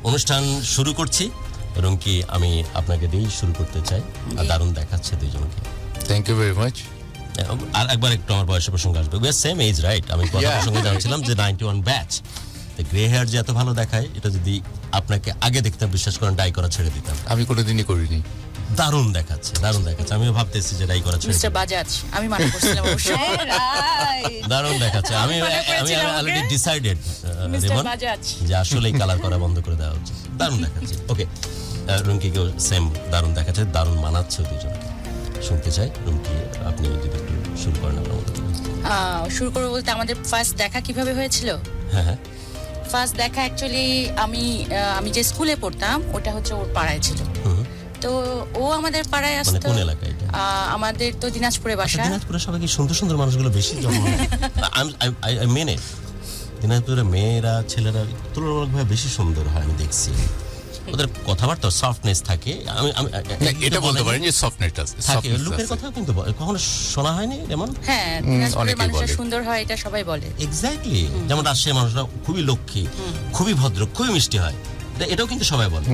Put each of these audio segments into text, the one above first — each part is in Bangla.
অনুষ্ঠান শুরু করছি এবং কি আমি আপনাকে দিয়েই শুরু করতে চাই। দারুণ দেখাচ্ছে দুইজনকে। Thank you very much. আর একবার একটু আমার বয়সের প্রসঙ্গ আসবে। We are same age right? আমি কথা প্রসঙ্গে জানছিলাম যে 91 ব্যাচ। গ্রে হেয়ার যে এত ভালো দেখায়, এটা যদি আপনাকে আগে দেখতাম বিশ্বাস করেন ডাই করা ছেড়ে দিতাম। আমি কোনোদিনই করিনি। দারুণ দেখাচ্ছে, দারুণ দেখাচ্ছে। আমিও ভাবতেছি যে ডাই করা ছেড়ে মিস্টার বাজাজ, আমি মনে করছিলাম অবশ্য দারুণ দেখাচ্ছে। আমি অলরেডি ডিসাইডেড মিস্টার বাজাজ যে আসলেই কালার করা বন্ধ করে দেওয়া উচিত। দারুণ দেখাচ্ছে। ওকে, রুমকিকেও সেম দারুণ দেখাচ্ছে, দারুণ মানাচ্ছে দুজনকে। শুনতে চাই রুমকি, আপনি যদি একটু শুরু করেন আপনার মতো করে। শুরু করবো বলতে আমাদের ফার্স্ট দেখা কিভাবে হয়েছিল। হ্যাঁ, ফার্স্ট দেখা অ্যাকচুয়ালি আমি যে স্কুলে পড়তাম ওটা হচ্ছে ওর পাড়ায় ছিল। তো ও আমাদের পাড়ায় মানে আসতো। কোন এলাকায় এটা? আমাদের তো দিনাজপুরে বাসা। দিনাজপুরে সবাই কি সুন্দর সুন্দর মানুষগুলো বেশি জন্ম আই মেনে দিনাজপুরে মেয়েরা ছেলেরা তুলনামূলকভাবে বেশি সুন্দর হয় আমি দেখছি। ওদের কথাবার্তা সফটনেস থাকে। আমি এটা বলতে পারেন যে সফটনেস থাকে। লোকের কথা কিন্তু কখনো শোনা হয়নি এমন? হ্যাঁ, দিনাজপুরের মানুষরা সুন্দর হয় এটা সবাই বলে। এক্স্যাক্টলি। যেমন রাজশাহীর মানুষরা খুবই লক্ষ্মী, খুবই ভদ্র, খুবই মিষ্টি হয়। এটাও কিন্তু সবাই বলে।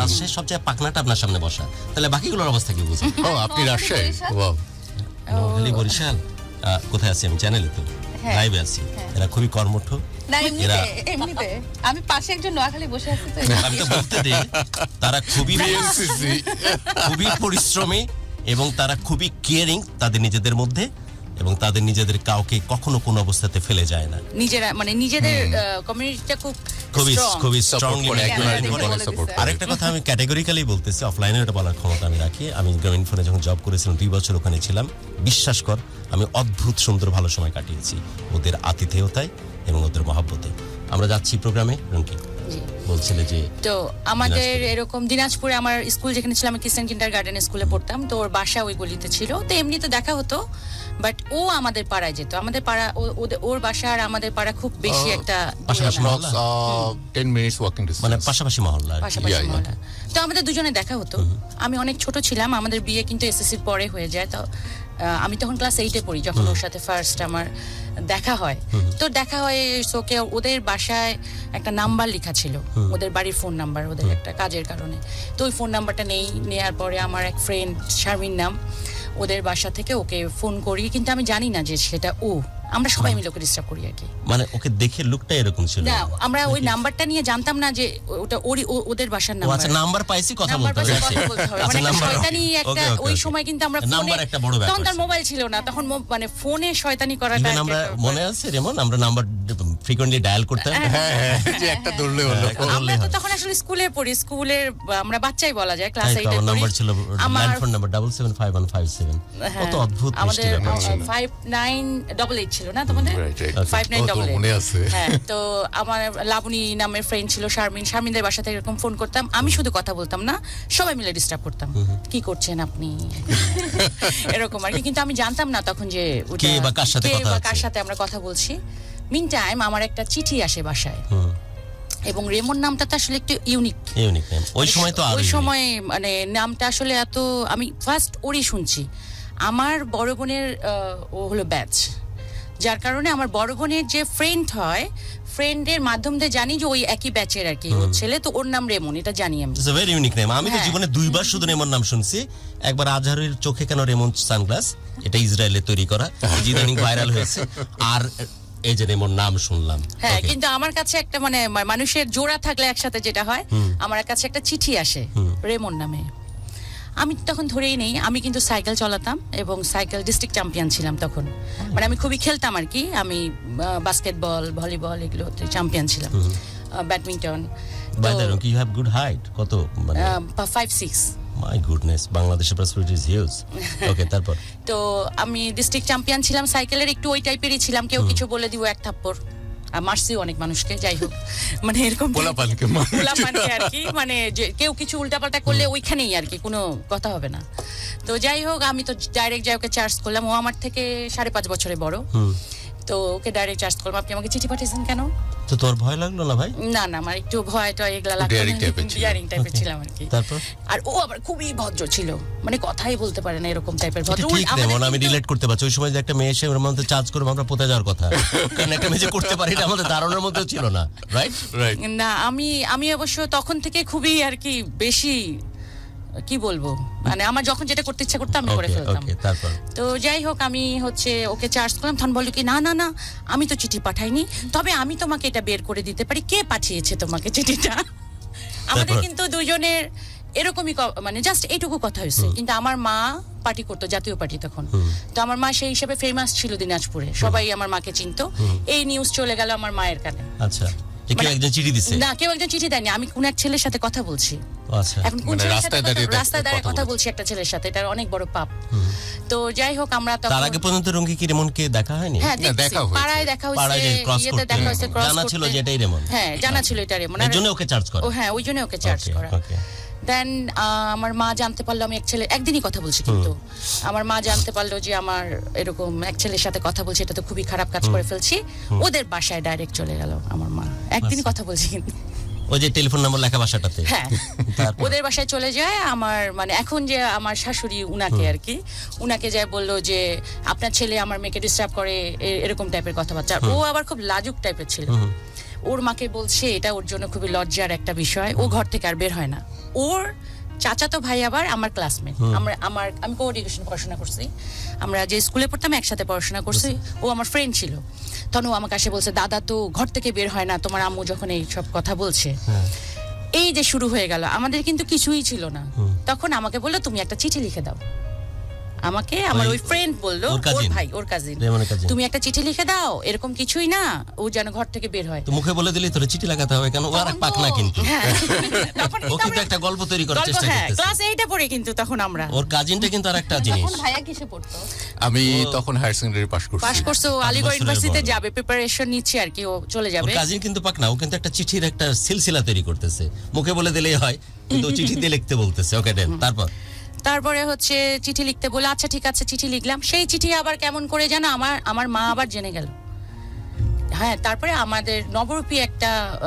রাজশাহীর সবচেয়ে পাকনাটা আপনার সামনে বসা, তাহলে বাকিগুলোর অবস্থা কি বুঝেন? ও, আপনি রাজশাহী? ওয়াও। নোয়াখালী, বরিশাল। কোথায় আছি আমি? চ্যানেলে তো লাইভে আছি। এরা খুবই কর্মঠ। না, এমনিতে আমি পাশে একজন নোয়াখালী বসে আছি তো আমি তো বলতে দিই, তারা খুবই খুবই পরিশ্রমী এবং তারা খুবই কেয়ারিং তাদের নিজেদের মধ্যে, এবং তাদের নিজেদের কাউকে কখনো কোনো অবস্থাতে ফেলে যায় না। নিজেরা মানে নিজেদের কমিউনিটিটা খুবই স্ট্রংলি। সাপোর্ট। আরেকটা কথা আমি ক্যাটেগরিক্যালি বলতেছি, অফলাইনে এটা বলার ক্ষমতা আমি রাখি। আমি গ্রামীণ ফোনে যখন জব করেছিলাম 2 বছর ওখানে ছিলাম, বিশ্বাস কর আমি অদ্ভুত সুন্দর ভালো সময় কাটিয়েছি ওদের আতিথেয়তায় এবং ওদের মহাব্বতে। আমরা যাচ্ছি প্রোগ্রামে। রুমকি বলছিলে যে তো আমাদের এরকম দিনাজপুরে আমার স্কুল যেখানে ছিলাম, আমি ক্রিস্টান কিন্ডারগার্টেন স্কুলে পড়তাম। তো ওর বাসা ওই গলিতে ছিল। তো এমনিতে দেখা হতো, বাট ও আমাদের পাড়ায় যেত। আমাদের পাড়া ওর বাসা আর আমাদের পাড়া খুব বেশি একটা পাশাপাশি মহল্লা, 10 মিনিটস ওয়াকিং ডিসটেন্স, মানে পাশাপাশি মহল্লা। পাশাপাশি মহল্লা। তো আমাদের দুজনে দেখা হতো। আমি অনেক ছোট ছিলাম, আমাদের বিয়ে কিন্তু এসএসসির পরে হয়ে যায়। তো আমি তখন ক্লাস 8-এ পড়ি যখন ওর সাথে ফার্স্ট আমার দেখা হয়। তো দেখা হয় সোকে ওদের বাসায় একটা নাম্বার লেখা ছিল, ওদের বাড়ির ফোন নাম্বার, ওদের একটা কাজের কারণে। তো ওই ফোন নাম্বারটা নেওয়ার পরে আমার এক ফ্রেন্ড শারমিন নাম, ওদের বাসা থেকে ওকে ফোন করি, কিন্তু আমি জানি না যে সেটা ও। আমরা সবাই মিলে ওকে ডিস্টার্ব করি আর কি। মানে ওকে দেখে লুকটা এরকম ছিল না, আমরা ওই নাম্বারটা নিয়ে জানতাম না যে ওটা ওদের বাসার নাম্বার। আচ্ছা, নাম্বার পাইছি, কথা বলতে হবে। মানে শয়তানি একটা ওই সময় কিন্তু আমরা নাম্বার একটা বড় ব্যাপার। তখন তার মোবাইল ছিল না, তখন মানে ফোনে শয়তানি করাটা আমরা মনে আছে যেমন আমরা নাম্বার ফ্রিকোয়েন্টলি ডায়াল করতাম। হ্যাঁ, যে একটা ধরলে হলো। আমরা তো তখন আসলে স্কুলে পড়ি, স্কুলের আমরা বাচ্চাই বলা যায়, ক্লাস 8-এ পড়ি। নাম্বার ছিল ল্যান্ড ফোন নাম্বার 775157। কত অদ্ভুত মিষ্টি ব্যাপার ছিল। 5988 ছিল না তোমাদের? 5988 মনে আছে। হ্যাঁ, তো আমার লাবণী নামের ফ্রেন্ড ছিল শারমিনদের বাসা থেকে এরকম ফোন করতাম। আমি শুধু কথা বলতাম না, সবাই মিলে ডিস্টার্ব করতাম। কি করছেন আপনি, এরকম আর কি। কিন্তু আমি জানতাম না তখন যে কে বা কার সাথে আমরা কথা বলছি। মিন টাইম আমার একটা চিঠি আসে বাসায়, এবং রেমন নামটা তো আসলে একটু ইউনিক নেম। ওই সময় তো ওই সময় মানে নামটা আসলে এত, আমি ফার্স্ট ওরই শুনছি। আমার বড় বোনের ও হলো ব্যাচ, যার কারণে আমার বড় বোনের যে ফ্রেন্ড হয়, ফ্রেন্ডের মাধ্যম দিয়ে জানি যে ওই একই ব্যাচের আর কি ওর ছেলে, তো ওর নাম রেমন, এটা জানি আমি। It's a very unique name. আমি তো জীবনে 2 বার শুধু রেমন নাম শুনছি। একবার আজহারের চোখে কেন রেমন সানগ্লাস, এটা ইসরায়েলে তৈরি করা, ইদানিং ভাইরাল হয়েছে। আর এই যে রেমন নাম শুনলাম। হ্যাঁ, কিন্তু আমার কাছে একটা মানে মানুষের জোড়া থাকলে একসাথে যেটা হয়, আমার কাছে একটা চিঠি আসে রেমন নামে। আমি তখন ধরেই নেই, আমি কিন্তু সাইকেল চালাতাম এবং সাইকেল ডিস্ট্রিক্ট চ্যাম্পিয়ন ছিলাম তখন। মানে আমি খুবই খেলতাম আর কি। আমি বাস্কেটবল, ভলিবল এগুলোতে চ্যাম্পিয়ন ছিলাম, badminton. By the way, you have good height. কত মানে? 5'6". মাই গুডনেস, বাংলাদেশের প্রসপেরিটি ইজ হিউজ। ওকে, তারপর? তো আমি ডিস্ট্রিক্ট চ্যাম্পিয়ন ছিলাম সাইকেলের, একটু ওই টাইপেরই ছিলাম। কেউ কিছু বলে দিব এক থাপ্পড়, আর মারছি অনেক মানুষকে। যাই হোক, মানে এরকম পোলাপানকে আর কি, মানে কেউ কিছু উল্টাপাল্টা করলে ওইখানেই আর কি, কোনো কথা হবে না। তো যাই হোক, আমি তো ডাইরেক্ট যাই ওকে চার্জ করলাম। ও আমার থেকে 5.5 বছরে বড়। তো ওকে ডাইরেক্ট চার্জ করলাম, আপনি আমাকে চিঠি পাঠিয়েছেন কেন? তো তোর ভয় লাগলো না ভাই? না আমার একটু ভয়টা এগুলা লাগতো, Daring type-এর ছিল। ডিয়ারিং টাইপের Okay. ছিলাম আর কি। তারপর? আর ও আবার খুবই ভদ্র ছিল, মানে কথাই বলতে পারে না এরকম টাইপের এটা ভদ্র। ঠিক আমাদের যেমন আমি কিন্তু- রিলেট করতে পারছি, ওই সময় যে একটা মেয়ে এসে ওর মধ্যে চার্জ করবো আমরা পোতে যাওয়ার কথা, কারণ একটা মেয়ে যে করতে পারি এটা আমাদের ধারণার মধ্যেও ছিল না, রাইট? রাইট। না আমি অবশ্য তখন থেকে খুবই আর কি বেশি কি বলবো, মানে আমার যখন যেটা করতে ইচ্ছা করতো আমি করে ওকে ফেলতাম। ওকে, তারপর? তো যাই হোক আমি হচ্ছে ওকে চার্জ করলাম, তখন বললো কি না না না আমি তো চিঠি পাঠাইনি, তবে আমি তোমাকে এটা বের করে দিতে পারি, কে পাঠিয়েছে তোমাকে চিঠিটা। আমাদের তারপর? কিন্তু দুজনের এরকমই মানে জাস্ট এইটুকু কথা হয়েছে, কিন্তু আমার মা পার্টি করতো, জাতীয় পার্টি তখন। তো আমার মা সেই হিসেবে ফেমাস ছিল দিনাজপুরে, সবাই আমার মাকে চিনতো। এই নিউজ চলে গেল আমার মায়ের কানে। আচ্ছা, যে কেউ মানে- একজন চিঠি দিছে? না কেউ একজন চিঠি দেয়নি, আমি কোন এক ছেলের সাথে কথা বলছি। ও আচ্ছা, এখন কোন মানে ছেলের রাস্তায় সাথে দাঁড়িয়ে রাস্তায় দাঁড়িয়ে কথা কথা বলছে। বলছি একটা ছেলের সাথে, এটা অনেক বড় পাপ। তো যাই হোক আমরা তার তখন আগে পর্যন্ত রঙ্গি কি রেমনকে দেখা হয়নি? হ্যাঁ না, দেখছি, দেখা হয়েছে। পাড়ায় দেখা পাড়ায় হয়েছে, যে cross ইয়েতে করতে, দেখা হয়েছে, cross জানা ছিল করতে। যে এটাই রেমন। হ্যাঁ জানা ছিল এটা রেমন। এর জন্য ওকে চার্জ করে? ও হ্যাঁ ওই জন্য ওকে চার্জ Okay, করা। okay. দেন আমার মা জানতে পারলো আমি এক ছেলে, একদিনই কথা বলছি কিন্তু আমার মা জানতে পারলো যে আমার এরকম এক ছেলের সাথে কথা বলছি, এটা তো খুবই খারাপ কাজ করে ফেলছি। ওদের বাসায় ডাইরেক্ট চলে গেল আমার মা, একদিনই কথা বলছি কিন্তু। ওই যে টেলিফোন নাম্বার লেখা বাসাটাতে? হ্যাঁ তারপর? ওদের বাসায় চলে যায় আমার, মানে এখন যে আমার শাশুড়ি উনাকে আর কি, উনাকে যায় বললো যে আপনার ছেলে আমার মেয়েকে ডিস্টার্ব করে, এরকম টাইপের কথাবার্তা। আর ও আবার খুব লাজুক টাইপের ছিল। ওর মাকে বলছে এটা ওর জন্য খুবই লজ্জার একটা বিষয়, ও ঘর থেকে আর বের হয় না। ওর চাচাতো ভাই আবার আমার ক্লাসমেট, আমি কোএডুকেশন পড়াশোনা করছি, আমরা যে স্কুলে পড়তাম একসাথে পড়াশোনা করছি, ও আমার ফ্রেন্ড ছিল। তখন ও আমাকে এসে বলছে দাদা তো ঘর থেকে বের হয় না, তোমার আম্মু যখন এই সব কথা বলছে। এই যে শুরু হয়ে গেল, আমাদের কিন্তু কিছুই ছিল না। তখন আমাকে বললো তুমি একটা চিঠি লিখে দাও। আমাকে আমার ওই ফ্রেন্ড বললো, ওর cousin? ওর ভাই, ওর কাজিন, রেমনের cousin? তুমি একটা চিঠি লিখে দাও, এরকম কিছুই না, ও যেন ঘর থেকে বের হয়। তো মুখে বলে দিলি তোর চিঠি লাগাতে হবে কেন? ও আর এক পাক না কিন্তু। হ্যাঁ তখন ও কিন্তু একটা গল্প তৈরি করার গল্প, চেষ্টা হ্যাঁ করতেছে। ক্লাস 8 এ পড়ে কিন্তু তখন আমরা ওর কাজিনটা কিন্তু আর একটা জিনিস। তখন ভাইয়া কিসে পড়তো? আমি তখন হায়ার সেকেন্ডারি পাস করছি। পাস করছে, ও 5 আলিগড় বছরের ইউনিভার্সিটিতে বড়। যাবে, প্রিপারেশন নিচ্ছে আর কি, ও চলে ওর যাবে। কাজিন কিন্তু পাক না, ও কিন্তু একটা চিঠির একটা সিলসিলা তৈরি করতেছে, মুখে বলে দিলেই হয় কিন্তু ও চিঠি দিয়ে লিখতে বলতেছে। ওকে দেন, তারপর? তারপরে হচ্ছে চিঠি লিখতে বলে, আচ্ছা ঠিক আছে চিঠি লিখলাম। সেই চিঠি আবার কেমন করে জানো আমার মা আবার জেনে গেল। হ্যাঁ তারপরে আমাদের নবরূপী একটা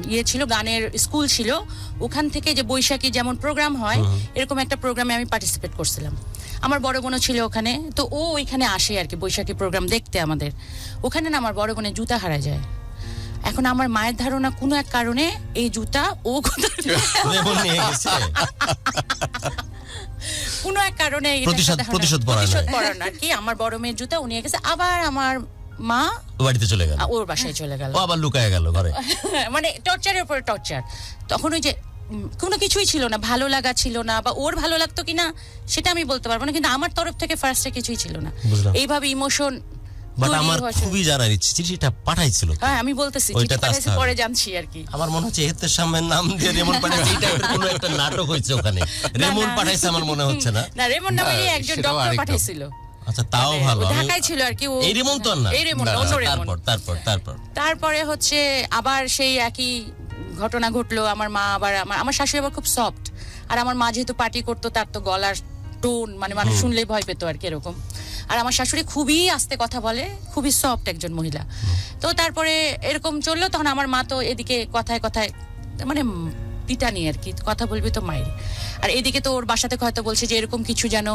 ইয়ে ছিল, গানের স্কুল ছিল, ওখান থেকে যে বৈশাখী যেমন প্রোগ্রাম হয় এরকম একটা প্রোগ্রামে আমি পার্টিসিপেট করছিলাম। আমার বড় বোনও ছিল ওখানে, তো ও ওইখানে আসে আর কি বৈশাখী প্রোগ্রাম দেখতে আমাদের। ওখানে না আমার বড় বোনের জুতা হারায় যায়। এখন আমার মায়ের ধারণা কোনো এক কারণে এই জুতা ও কোথায় রেমন নিয়ে গেছে। কোনো এক কারণে এটার প্রতিশোধ- সাথে প্রতিশোধ পরায়ণ হয়। পরায়ণ আর কি, আমার বড় মেয়ের জুতা ও নিয়ে গেছে। আবার আমার মা ও বাড়িতে চলে গেল, ওর বাসায় চলে গেল। ও আবার লুকায় গেল ঘরে। মানে টর্চারের উপরে টর্চার। তখন ওই যে কোনো কিছুই ছিল না, ভালো লাগা ছিল না, বা ওর ভালো লাগতো কিনা সেটা আমি বলতে পারবো না, কিন্তু আমার তরফ থেকে ফার্স্টে কিছুই ছিল না। বুঝলাম। এইভাবে ইমোশন বাট আমার খুবই জানার ইচ্ছে, চিঠিটা পাঠাইছিল তো? হ্যাঁ আমি বলতেছি ওইটা চিঠি তো পাঠাইছে, আসতে হবে। পরে জানছি আর কি। আমার মনে হচ্ছে এতে সামনের নাম দিয়ে রেমন পাঠাইছে, এই টাইপের কোনো একটা নাটক হয়েছে ওখানে। রেমন না। পাঠাইছে আমার মনে হচ্ছে না। না রেমন নামেরই না, একজন সেটাও ডক্টর আরেকটা। পাঠাইছিল। আচ্ছা তাও মানে ভালো। ও আমি- ঢাকায় ছিল আর কি। ও এই রেমন তো আর না। এই রেমন না, না, অন্য না, রেমন। তারপর তারপরে হচ্ছে আবার সেই একই ঘটনা ঘটলো। আমার মা আবার আমার শাশুড়ি আবার খুব সফট, আর আমার মা যেহেতু পার্টি করতো তার তো গলার টোন মানে মানুষ শুনলেই ভয় পেতো আর কি এরকম। আর আমার শাশুড়ি খুবই আস্তে কথা বলে, খুবই সফট একজন মহিলা। তো তারপরে এরকম চললো, তখন আমার মা তো এদিকে কথায় কথায় মানে পিটানি আর কি, কথা বলবি তো মায়ের। আর এদিকে তো ওর বাসা থেকে হয়তো বলছে যে এরকম কিছু যেন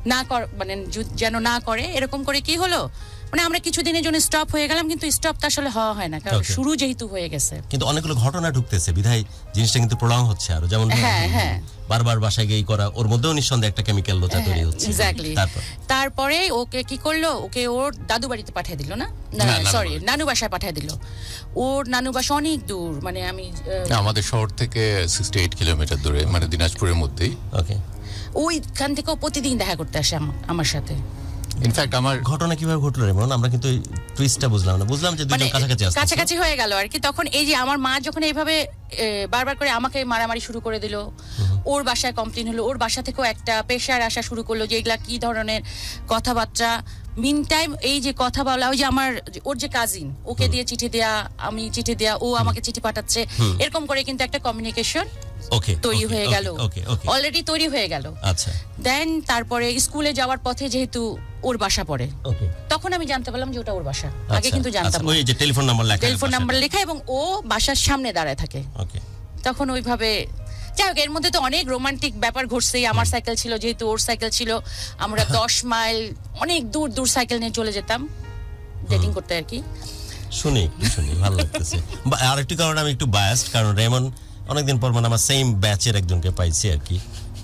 না মানে যেন না করে। এরকম করে কি হলো, মানে আমরা কিছুদিনের জন্য স্টপ হয়ে গেলাম, কিন্তু স্টপ তো আসলে হওয়া হয় না, কারণ Okay. শুরু যেহেতু হয়ে গেছে। কিন্তু অনেকগুলো ঘটনা ঢুকতেছে বিধায় জিনিসটা কিন্তু প্রলং হচ্ছে আরো, যেমন হ্যাঁ, হ্যাঁ। বারবার বাসায় গিয়ে করা, ওর মধ্যেও নিঃসন্দেহে একটা কেমিক্যাল লোচা তৈরি হচ্ছে। এক্স্যাক্টলি। তারপর তারপরে ওকে কি করলো, ওকে ওর দাদু বাড়িতে পাঠিয়ে দিল, না নানু সরি বাড়ি। নানু বাসায় পাঠিয়ে দিল। ওর নানু বাসা অনেক দূর, মানে আমি আমাদের শহর থেকে 68 কিলোমিটার দূরে, মানে দিনাজপুরের মধ্যেই। ওকে, ওইখান থেকে ও প্রতিদিন দেখা করতে আসে আমার সাথে। ইনফ্যাক্ট আমার ঘটনা কিভাবে ঘটলো রেমন? আমরা কিন্তু টুইস্টটা বুঝলাম না, বুঝলাম যে দুজন কাছাকাছি আসছে। কাছাকাছি হয়ে গেল আর কি। তখন এই যে আমার মা যখন এইভাবে বারবার করে আমাকে মারামারি শুরু করে দিল, ওর বাসায় কমপ্লেন হলো, ওর বাসা থেকেও একটা প্রেশার আসা শুরু করলো যে এগুলা কি ধরনের কথাবার্তা। মিন টাইম এই যে কথা বলা, ওই যে আমার ওর যে কাজিন, ওকে দিয়ে চিঠি দেয়া, আমি চিঠি দেয়া, ও আমাকে চিঠি পাঠাচ্ছে, এরকম করে কিন্তু একটা কমিউনিকেশন ওকে, তৈরি হয়ে গেল, ওকে ওকে, অলরেডি তৈরি হয়ে গেল। আচ্ছা দেন তারপরে স্কুলে যাওয়ার পথে যেহেতু ওর বাসা পড়ে। ওকে, তখন আমি জানতে পারলাম যে ওটা ওর বাসা, আগে কিন্তু জানতাম না। ওই যে টেলিফোন নাম্বার লেখা, টেলিফোন নাম্বার লেখা এবং ও বাসার সামনে দাঁড়ায় থাকে। ওকে, তখন ওইভাবে, যাই হোক, এর মধ্যে তো অনেক রোমান্টিক ব্যাপার ঘটছে। আমার সাইকেল ছিল, যেহেতু ওর সাইকেল ছিল, আমরা 10 মাইল অনেক দূর দূর সাইকেল নিয়ে চলে যেতাম ডেটিং করতে আর কি। শুনি ভালো লাগতেছে। আরেকটি কারণে আমি একটু বায়াসড, কারণ রেমন অনেকদিন পর মানে আমার সেম ব্যাচের একজনকে পাইছি আর কি।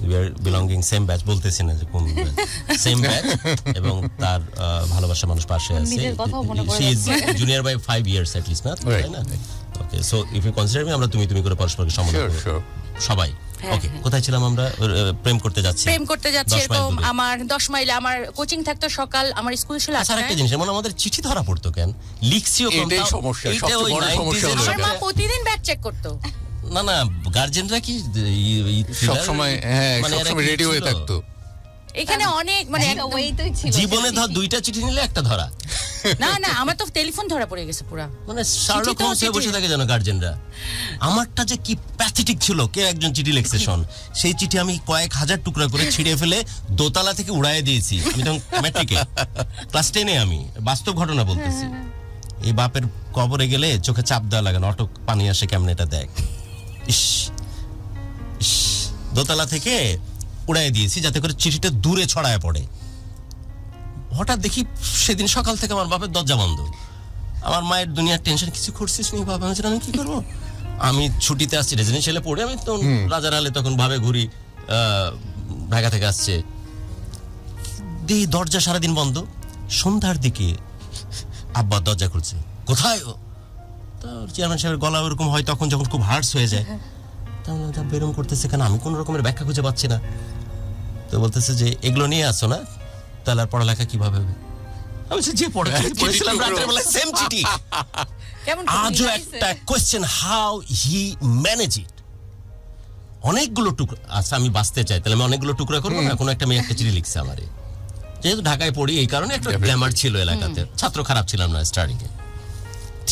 We are belonging same batch, বলতেছি না যে কোন ব্যাচ, সেম ব্যাচ, এবং তার ভালোবাসা মানুষ পাশে আছে। নিজের কথাও মনে পড়ে she is junior by 5 years at least, না তাই না? Okay, so if you consider me, আমরা তুমি করে পরস্পরকে সম্মান Sure, করব sure. সবাই। ওকে, কোথায় ছিলাম আমরা? প্রেম করতে যাচ্ছি এরকম আমার 10 মাইলে আমার কোচিং থাকতো সকাল, আমার স্কুল ছিল আচ্ছা, একটা জিনিস, এমন আমাদের চিঠি ধরা পড়তো কেন? লিখছিও কোন? এটাই সমস্যা, সবচেয়ে বড় সমস্যা হলো আমার মা প্রতিদিন ব্যাগ চেক করতো। না, গার্জিয়ানরা কি সবসময় সবসময় রেডি হয়ে থাকতো। এখানে অনেক মানে একদম- ওইটাই ছিল জীবনে ধর 2টা চিঠি নিলে একটা ধরা, না আমার তো টেলিফোন ধরা পড়ে গেছে পুরা। মানে শার্লক চিঠি তো হোমস হয়ে চিঠি। বসে থাকে যেন গার্জিয়ানরা। আমারটা যে কি প্যাথেটিক ছিল, কে একজন চিঠি লিখছে শোন, সেই চিঠি আমি কয়েক হাজার টুকরা করে ছিঁড়ে ফেলে দোতলা থেকে উড়াইয়ে দিয়েছি। আমি তখন ম্যাট্রিকে ক্লাস 10-এ, আমি বাস্তব ঘটনা বলতেছি। এই বাপের কবরে গেলে চোখে চাপ দেওয়া লাগে না, অটো পানি আসে কেমনে এটা দেখ। ইস, দোতলা থেকে উড়াই দিয়েছি যাতে করে চিঠিটা দূরে ছড়ায় পড়ে। হঠাৎ দেখি সেদিন সকাল থেকে আমার বাপের দরজা বন্ধ। আমার মায়ের দুনিয়ার টেনশন, কিছু করছিস নি বাবা? আমি কি করবো? আমি ছুটিতে আসছি, রেজিডেন্সিয়ালে পড়ে, আমি তো রাজার হালে তখন ভাবে ঘুরি, ঢাকা থেকে আসছে। এই দরজা সারাদিন বন্ধ। সন্ধ্যার দিকে আব্বা দরজা খুলছে, কোথায় ও? চেয়ারম্যান সাহেবের গলা ওরকম হয় তখন, যখন খুব হার্টস হয়ে যায়। বেরম করতেছে কেন, আমি কোন রকমের ব্যাখ্যা খুঁজে পাচ্ছি না। তো বলতেছে যে এগুলো নিয়ে আসো না, তাহলে আর পড়ালেখা কিভাবে হবে? আমি যে পড়েছিলাম রাতের বেলা সেম চিঠি। কেমন আজও একটা কোয়েশ্চেন, হাউ হি ম্যানেজ ইট। অনেকগুলো টুকরা, আচ্ছা আমি বাঁচতে চাই, তাহলে আমি অনেকগুলো টুকরা করবো না? কোনো একটা মেয়ে একটা চিঠি লিখছে আমারে, যেহেতু ঢাকায় পড়ি এই কারণে একটা গ্ল্যামার ছিল এলাকাতে, ছাত্র খারাপ ছিলাম না স্টার্টিং এ।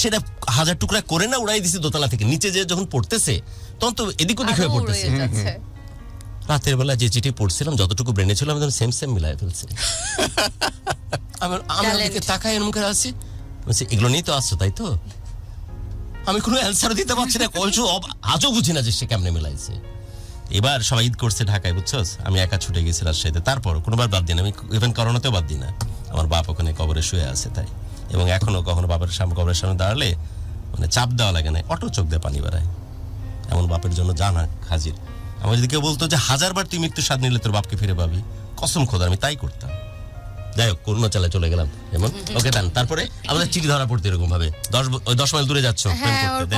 সেটা 1000 টুকরা করে না উড়াই দিছি দোতলা থেকে। নিচে যে যখন পড়তেছে তখন তো এদিক ওদিক হয়ে পড়তেছে। রাতের বেলা যে চিঠি পড়ছিলাম, যতটুকু ব্রেনে ছিল আমি সেম মিলাই ফেলছি। আমি দিকে তাকাই এর মুখে আসছি, বলছি এগুলো নিয়ে তো আসছো তাই তো? আমি কোনো অ্যান্সার দিতে পারছি না, কলসু আজও বুঝি না যে সে কেমনে মিলাইছে। এবার সবাই ঈদ করছে ঢাকায়, বুঝছস, আমি একা ছুটে গেছি রাজশাহীতে। তারপর কোনোবার বাদ দিই না, আমি ইভেন করোনাতেও বাদ দিই না। আমার বাপ ওখানে কবরে শুয়ে আছে তাই, এবং এখনো কখনো বাপের সামনে কবরের সামনে দাঁড়ালে মানে চাপ দেওয়া লাগে না, অটো চোখ দিয়ে পানি বেড়ায়। এমন বাপের জন্য জানা হাজির। আমার যদি কেউ বলতো যে 1000 বার তুই মৃত্যু স্বাদ নিলে তোর বাপকে ফিরে পাবি, কসম খোদা আমি তাই করতাম। যাই হোক, কোন চালে চলে গেলাম এমন। ওকে, তারপরে আমাদের চিঠি ধরা পড়তে এরকম ভাবে 10 মাইল দূরে যাচ্ছ প্রেম হ্যাঁ, করতে।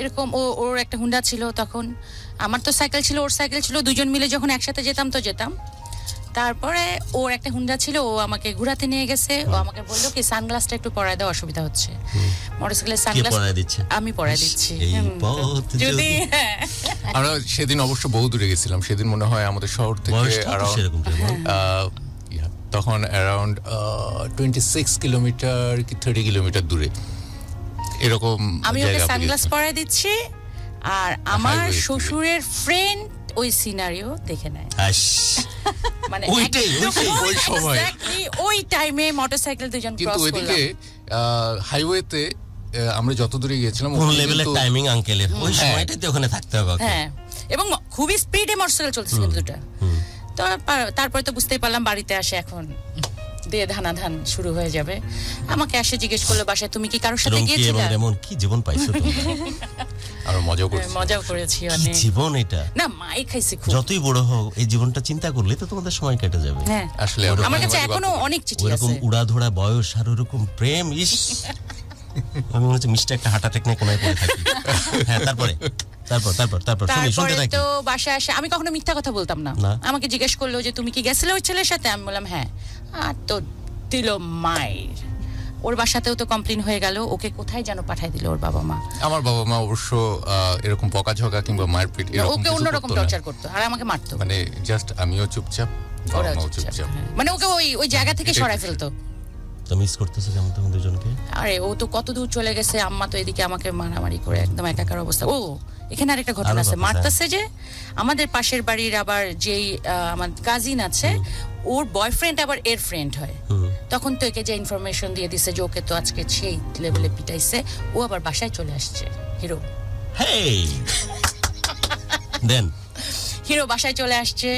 এরকম ওর একটা হুন্ডা ছিল তখন, আমার তো সাইকেল ছিল, ওর সাইকেল ছিল, দুজন মিলে যখন একসাথে যেতাম তো যেতাম। তারপরে ওর একটা হুন্ডা ছিল, ও আমাকে ঘোরাতে নিয়ে গেছে। ও আমাকে বললো কি সানগ্লাসটা একটু পরায় দাও, অসুবিধা হচ্ছে। মোটরসাইকেলের সানগ্লাস পরায় দিচ্ছে? আমি পরায় দিচ্ছি। এই পথ যদি আমরা সেদিন অবশ্য বহু দূরে গেছিলাম। সেদিন মনে হয় আমাদের শহর থেকে তখন অ্যারাউন্ড 26 কিলোমিটার কি 30 কিলোমিটার দূরে এরকম আমি ওকে সানগ্লাস পরায় দিচ্ছি, আর আমার শ্বশুরের ফ্রেন্ড ওই সিনারিও দেখে নেয়। মানে ওই সময় ওই টাইমে মোটরসাইকেল দুজন কিন্তু ক্রস করলাম। ওইদিকে হাইওয়েতে আমরা যত দূরে গিয়েছিলাম কোন লেভেলের টাইমিং আঙ্কেলের, ওই সময়টাতে ওখানে থাকতে হবে। হ্যাঁ, এবং খুবই স্পিডে মোটরসাইকেল চলছে কিন্তু দুটো। তো তারপরে তো বুঝতেই পারলাম বাড়িতে আসে এখন দিয়ে ধানাধান শুরু হয়ে যাবে। আমাকে আসে জিজ্ঞেস করলো বাসায়, তুমি কি কারোর সাথে গিয়েছিলে? এমন কি জীবন পাইছো তুমি? আমরা মজাও করেছি কি অনেক। জীবন এটা! না, মাই খাইছি খুব। যতই বড় হোক এই জীবনটা চিন্তা করলে তো তোমাদের সময় কেটে যাবে। হ্যাঁ, আসলে আমার কাছে এখনো অনেক চিঠি আছে। ওরকম উড়াধরা বয়স আর ওরকম প্রেম, ইস, আমি মনে হচ্ছে মিষ্টি একটা হার্ট অ্যাটাক নিয়ে কোনায় পড়ে থাকি। হ্যাঁ, তারপরে শুনতে থাকি। তো বাসায় আসে, আমি কখনো মিথ্যা কথা বলতাম না। আমাকে জিজ্ঞেস করলো যে তুমি কি গেছিলে ওই ছেলের সাথে? আমি বললাম হ্যাঁ। আর তো দিল মায়ের। ওর বাসাতেও তো কমপ্লেন হয়ে গেল, ওকে কোথায় যেন পাঠাই দিল ওর বাবা মা। আমার বাবা মা অবশ্য এরকম বকাঝকা কিংবা মারপিট ওকে অন্যরকম টর্চার করতো, আর আমাকে মারতো। মানে জাস্ট আমিও চুপচাপ, বাবা মাও চুপচাপ। মানে ওকে ওই জায়গা থেকে সরাই ফেলতো। তো মিস করতেছো কেমন তখন দুজনকে? আরে ও তো কত দূর চলে গেছে, আম্মা তো এদিকে আমাকে মারামারি করে একদম একাকার অবস্থা। ও এখানে আরেকটা ঘটনা আরো আছে, কথা, মারতাছে যে আমাদের পাশের বাড়ির আবার যেই আমার কাজিন আছে, ওর বয়ফ্রেন্ড আবার এর ফ্রেন্ড হয়। তখন তো একে যে ইনফরমেশন দিয়ে দিছে যে ওকে তো আজকে সেই লেভেলে পিটাইছে, ও আবার বাসায় চলে আসছে। হিরো হেই দেন হিরো বাসায় চলে আসছে,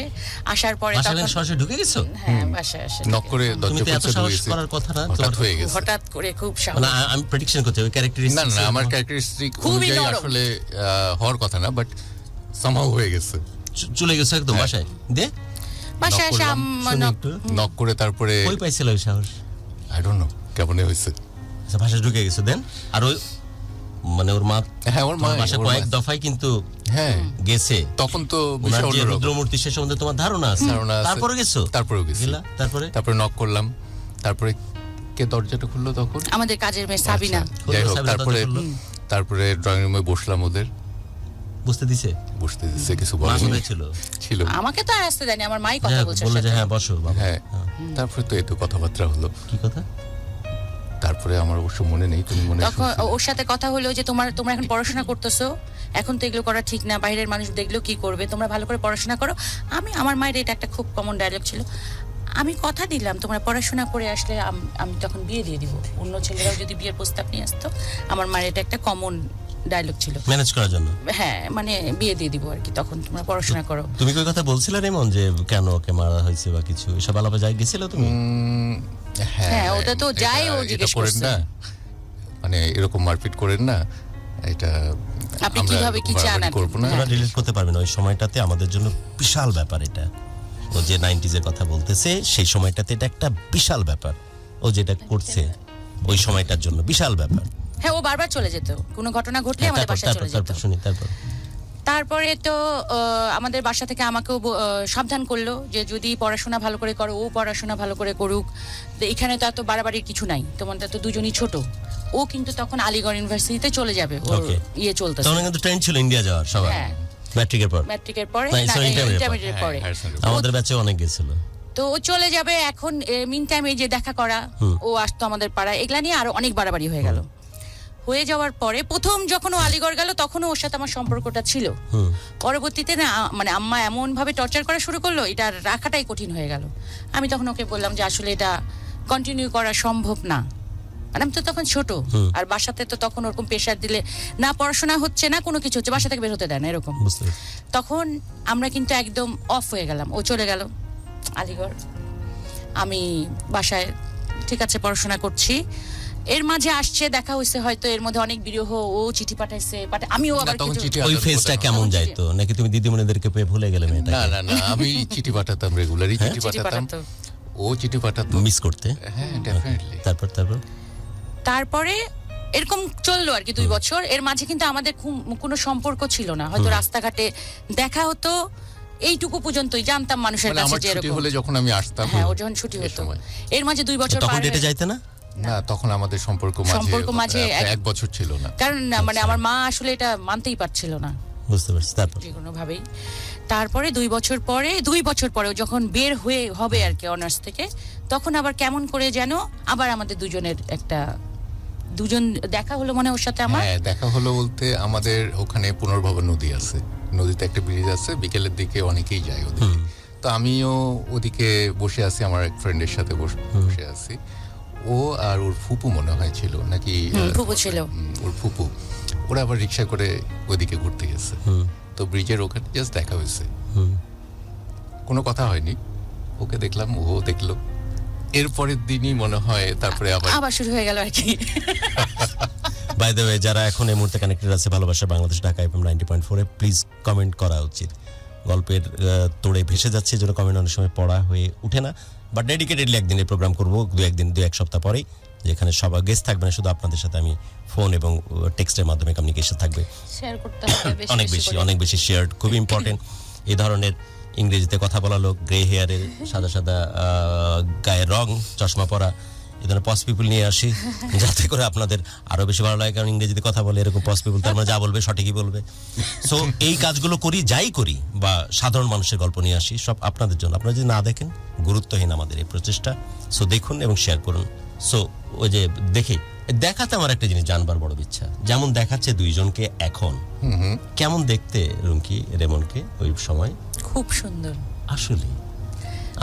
আসার পরে বাসায় তখন সরাসরি ঢুকে গেছো? হ্যাঁ বাসায় আসে নক করে তুমি দরজা তো এত খুলতে সাহস গেছি করার কথা না হঠাৎ তোমার। হয়ে গেছে। হঠাৎ করে খুব সাহস। মানে আমি প্রেডিকশন করছি ওই ক্যারেক্টারিস্টিক। না না আমার ক্যারেক্টারিস্টিক খুবই অনুযায়ী নরম। আসলে হওয়ার কথা না, বাট সামহাউ হয়ে গেছে। চলে গেছো একদম বাসায় দে বাসায় knock এসে করলাম, শুনি একটু। নক করে তারপরে কই পাইছিল ওই সাহস? আই ডোন্ট নো কেমনে হয়েছে। আচ্ছা বাসায় ঢুকে গেছো দেন। আর ওই মানে ওর মা হ্যাঁ ওর মা তোমার বাসায় ওর কয়েক মা- দফায় কিন্তু হ্যাঁ গেছে। তখন তো ওনার বিষয় যে অন্যরকম। রুদ্রমূর্তি সে সম্বন্ধে তোমার ধারণা আছে? ধারণা আছে। তারপরে গেছো? তারপরেও গেছি। গেলা? তারপরে তারপরে নক করলাম, তারপরে কে দরজাটা খুললো তখন? আমাদের কাজের মেয়ে সাবিনা। আচ্ছা, যাই হোক সাবিনা তারপরে দরজা খুললো। তারপরে ড্রয়িং রুমে বসলাম, ওদের বুঝতে দিছে বসতে দিচ্ছে, কিছু মা বলেনি কোথায় ছিল? ছিল। আমাকে তো আর আসতে দেয়নি, আমার মাই কথা যাই হোক, বলছে বললো ওর যে সাথে। হ্যাঁ বসো বাবা। হ্যাঁ তারপরে তো এত কথাবার্তা হলো। কি কথা? তারপরে আমার অবশ্য মনে নেই, তুমি মনে হয় তখন শুনছিলে। ওর সাথে কথা হলো যে তোমরা এখন পড়াশোনা করতেছো, এখন তো এগুলো করা ঠিক না, বাইরের মানুষ দেখলেও কি করবে, তোমরা ভালো করে পড়াশোনা করো। আমার মায়ের এটা একটা খুব কমন ডায়লগ ছিল, আমি কথা দিলাম তোমরা পড়াশোনা করে আসলে আমি তখন বিয়ে দিয়ে দিব। অন্য ছেলেরাও যদি বিয়ের প্রস্তাব নিয়ে আসতো, আমার মায়ের এটা একটা কমন ডায়লগ ছিল। ম্যানেজ করার জন্য। হ্যাঁ মানে বিয়ে দিয়ে দিব আর কি, তখন তোমরা পড়াশোনা করো। তুমি কি কথা বলছিলে রেমন যে কেন ওকে মারা হয়েছে বা কিছু এসব আলাপে যাই গেছিলে তুমি? হ্যাঁ, ওটা তো যাই ও এটা জিজ্ঞেস করেন করছে। না, মানে এরকম মারপিট করেন না, এটা আপনি আমরা কিভাবে কি বাড়াবাড়ি চান আর কি? করবো না। তোমরা রিলেট করতে পারবে না ওই সময়টাতে আমাদের জন্য বিশাল ব্যাপার এটা। ও যে 90s এর কথা বলতেছে সেই সময়টাতে এটা একটা বিশাল ব্যাপার। ও যেটা করছে ওই সময়টার জন্য বিশাল ব্যাপার। হ্যাঁ ও বারবার চলে যেত, কোনো ঘটনা ঘটলে হ্যাঁ, আমাদের তারপর বাসায় চলে যেত। তারপর শুনি তারপর। তারপরে তো আমাদের বাসা থেকে আমাকেও সাবধান করলো যে যদি পড়াশোনা ভালো করে করো, ও পড়াশোনা ভালো করে করুক, তো এখানে তো এত বাড়াবাড়ির কিছু নাই, তোমাদের তো দুজনই ছোট। ও কিন্তু তখন আলিগড় ইউনিভার্সিটিতে চলে যাবে, ওর Okay. ইয়ে চলতেছে। তখন কিন্তু ট্রেন ছিল ইন্ডিয়া যাওয়ার সবার হ্যাঁ। ম্যাট্রিকের পর। ম্যাট্রিকের পরে না, sorry, intermediate ইন্টারমিডিয়েট পরে। হ্যাঁ, higher secondary। আমাদের ব্যাচে অনেক গেছিল। তো ও চলে যাবে এখন। মিন টাইম এই যে দেখা করা, ও আসতো আমাদের পাড়ায়, এগুলা নিয়ে আরো অনেক বাড়াবাড়ি হয়ে গেল। হয়ে যাওয়ার পরে প্রথম যখন ও আলিগড় গেল তখন ওর সাথে আমার সম্পর্কটা ছিল। পরবর্তীতে না মানে আম্মা এমন ভাবে টর্চার করা শুরু করলো, এটা রাখাটাই কঠিন হয়ে গেল। আমি তখন ওকে বললাম যে আসলে এটা কন্টিনিউ করা সম্ভব না, আর আমি তো তখন ছোট, আর বাসাতে তো তখন ওরকম প্রেশার দিলে না পড়াশোনা হচ্ছে না কোনো কিছু হচ্ছে, বাসা থেকে বের হতে দেয় না এরকম। বুঝতে পেরেছি। তখন আমরা কিন্তু একদম অফ হয়ে গেলাম, ও চলে গেল আলিগড়, আমি বাসায় ঠিক আছে পড়াশোনা করছি। এর মাঝে আসছে, দেখা হয়েছে হয়তো, এর মধ্যে অনেক বিরহ, ও চিঠি পাঠাইছে, আমিও না, আবার তখন কিছু চিঠি ওই আদান ফেজটা প্রদান। কেমন যাইতো? নাকি তুমি দিদিমণিদেরকে পেয়ে ভুলে গেলে না মেয়েটা? না না, আমি চিঠি পাঠাতাম, রেগুলারই চিঠি চিঠি পাঠাতাম, পাঠাতো। ও চিঠি পাঠাতো। মিস করতে? হ্যাঁ ডেফিনেটলি। তারপর তারপরে এরকম চললো আর কি 2 বছর। এর মাঝে কিন্তু আমাদের কোনো সম্পর্ক ছিল না, হয়তো রাস্তাঘাটে দেখা হতো, এইটুকু পর্যন্তই জানতাম মানুষের মানে কাছে আমার যে ছুটি এরকম। হলে যখন আমি আসতাম, হ্যাঁ ও যখন ছুটি এই হতো, সময়। এর মাঝে 2 বছর তখন পার ডেটে হয়ে- যাইতে না? না তখন আমাদের সম্পর্ক মাঝে এক বছর ছিল না। কারণ মানে আমার মা আসলে এটা মানতেই পারছিল না বুঝতে পারছি। তারপর যে কোনো ভাবেই। তারপরে 2 বছর পরে ও যখন বের হয়ে হবে আর কি অনার্স থেকে, তখন আবার কেমন করে যেন আবার আমাদের দুজনের দুজন দেখা হলো মনে হয় ওর সাথে আমার। হ্যাঁ দেখা হলো বলতে, আমাদের ওখানে পুনর্ভবন নদী আছে, নদীতে একটা ব্রিজ আছে, বিকেলের দিকে অনেকেই যায় ওদিকে। তো আমিও ওদিকে বসে আছি, আমার এক ফ্রেন্ডের সাথে বসে আছি। ও আর ওর ফুপু মনে হয় ছিল নাকি, ফুপু ছিল। ওর ফুপু, ওরা আবার রিক্সা করে ওইদিকে ঘুরতে গেছে। তো ব্রিজের ওখানে জাস্ট দেখা হয়েছে, কোনো কথা হয়নি। ওকে দেখলাম, ও দেখলো, এরপরের দিনই মনে হয় তারপরে আবার শুরু হয়ে গেল আর কি। বাই দ্য ওয়ে, যারা এখন এই মুহূর্তে কানেক্টেড আছে ভালোবাসা Bangladesh Dhaka FM 90.4 A, please comment করা উচিত। গল্পের তোড়ে ভেসে যাচ্ছে, যেন কমেন্ট অনেক সময় পড়া হয়ে উঠে না, বাট ডেডিকেটেডলি একদিনের প্রোগ্রাম করবো, 2-1 সপ্তাহ পরেই, যেখানে সবাই গেস্ট থাকবে না, শুধু আপনাদের সাথে আমি ফোন এবং টেক্সটের মাধ্যমে কমিউনিকেশন থাকবে। শেয়ার করতে হবে অনেক বেশি শেয়ার, খুব ইম্পর্টেন্ট। এই ধরনের ইংরেজিতে কথা বলা লোক, গ্রে হেয়ারের, সাদা সাদা গায়ের রং, চশমা পরা, এই ধরনের পস পিপুল নিয়ে আসি, যাতে করে আপনাদের আরো বেশি ভালো লাগে। কারণ ইংরেজিতে কথা বলে এরকম পস পিপুল, তার মানে যা বলবে সঠিকই বলবে। সো এই কাজগুলো করি, যাই করি, বা সাধারণ মানুষের গল্প নিয়ে আসি, সব আপনাদের জন্য। আপনারা যদি না দেখেন, গুরুত্বহীন আমাদের এই প্রচেষ্টা। সো দেখুন এবং শেয়ার করুন সো ওই যে দেখাতে আমার একটা জিনিস জানবার বড় ইচ্ছা, যেমন দেখাচ্ছে দুইজনকে এখন, কেমন দেখতে রুমকি রেমনকে ওই সময়? খুব সুন্দর। আসলে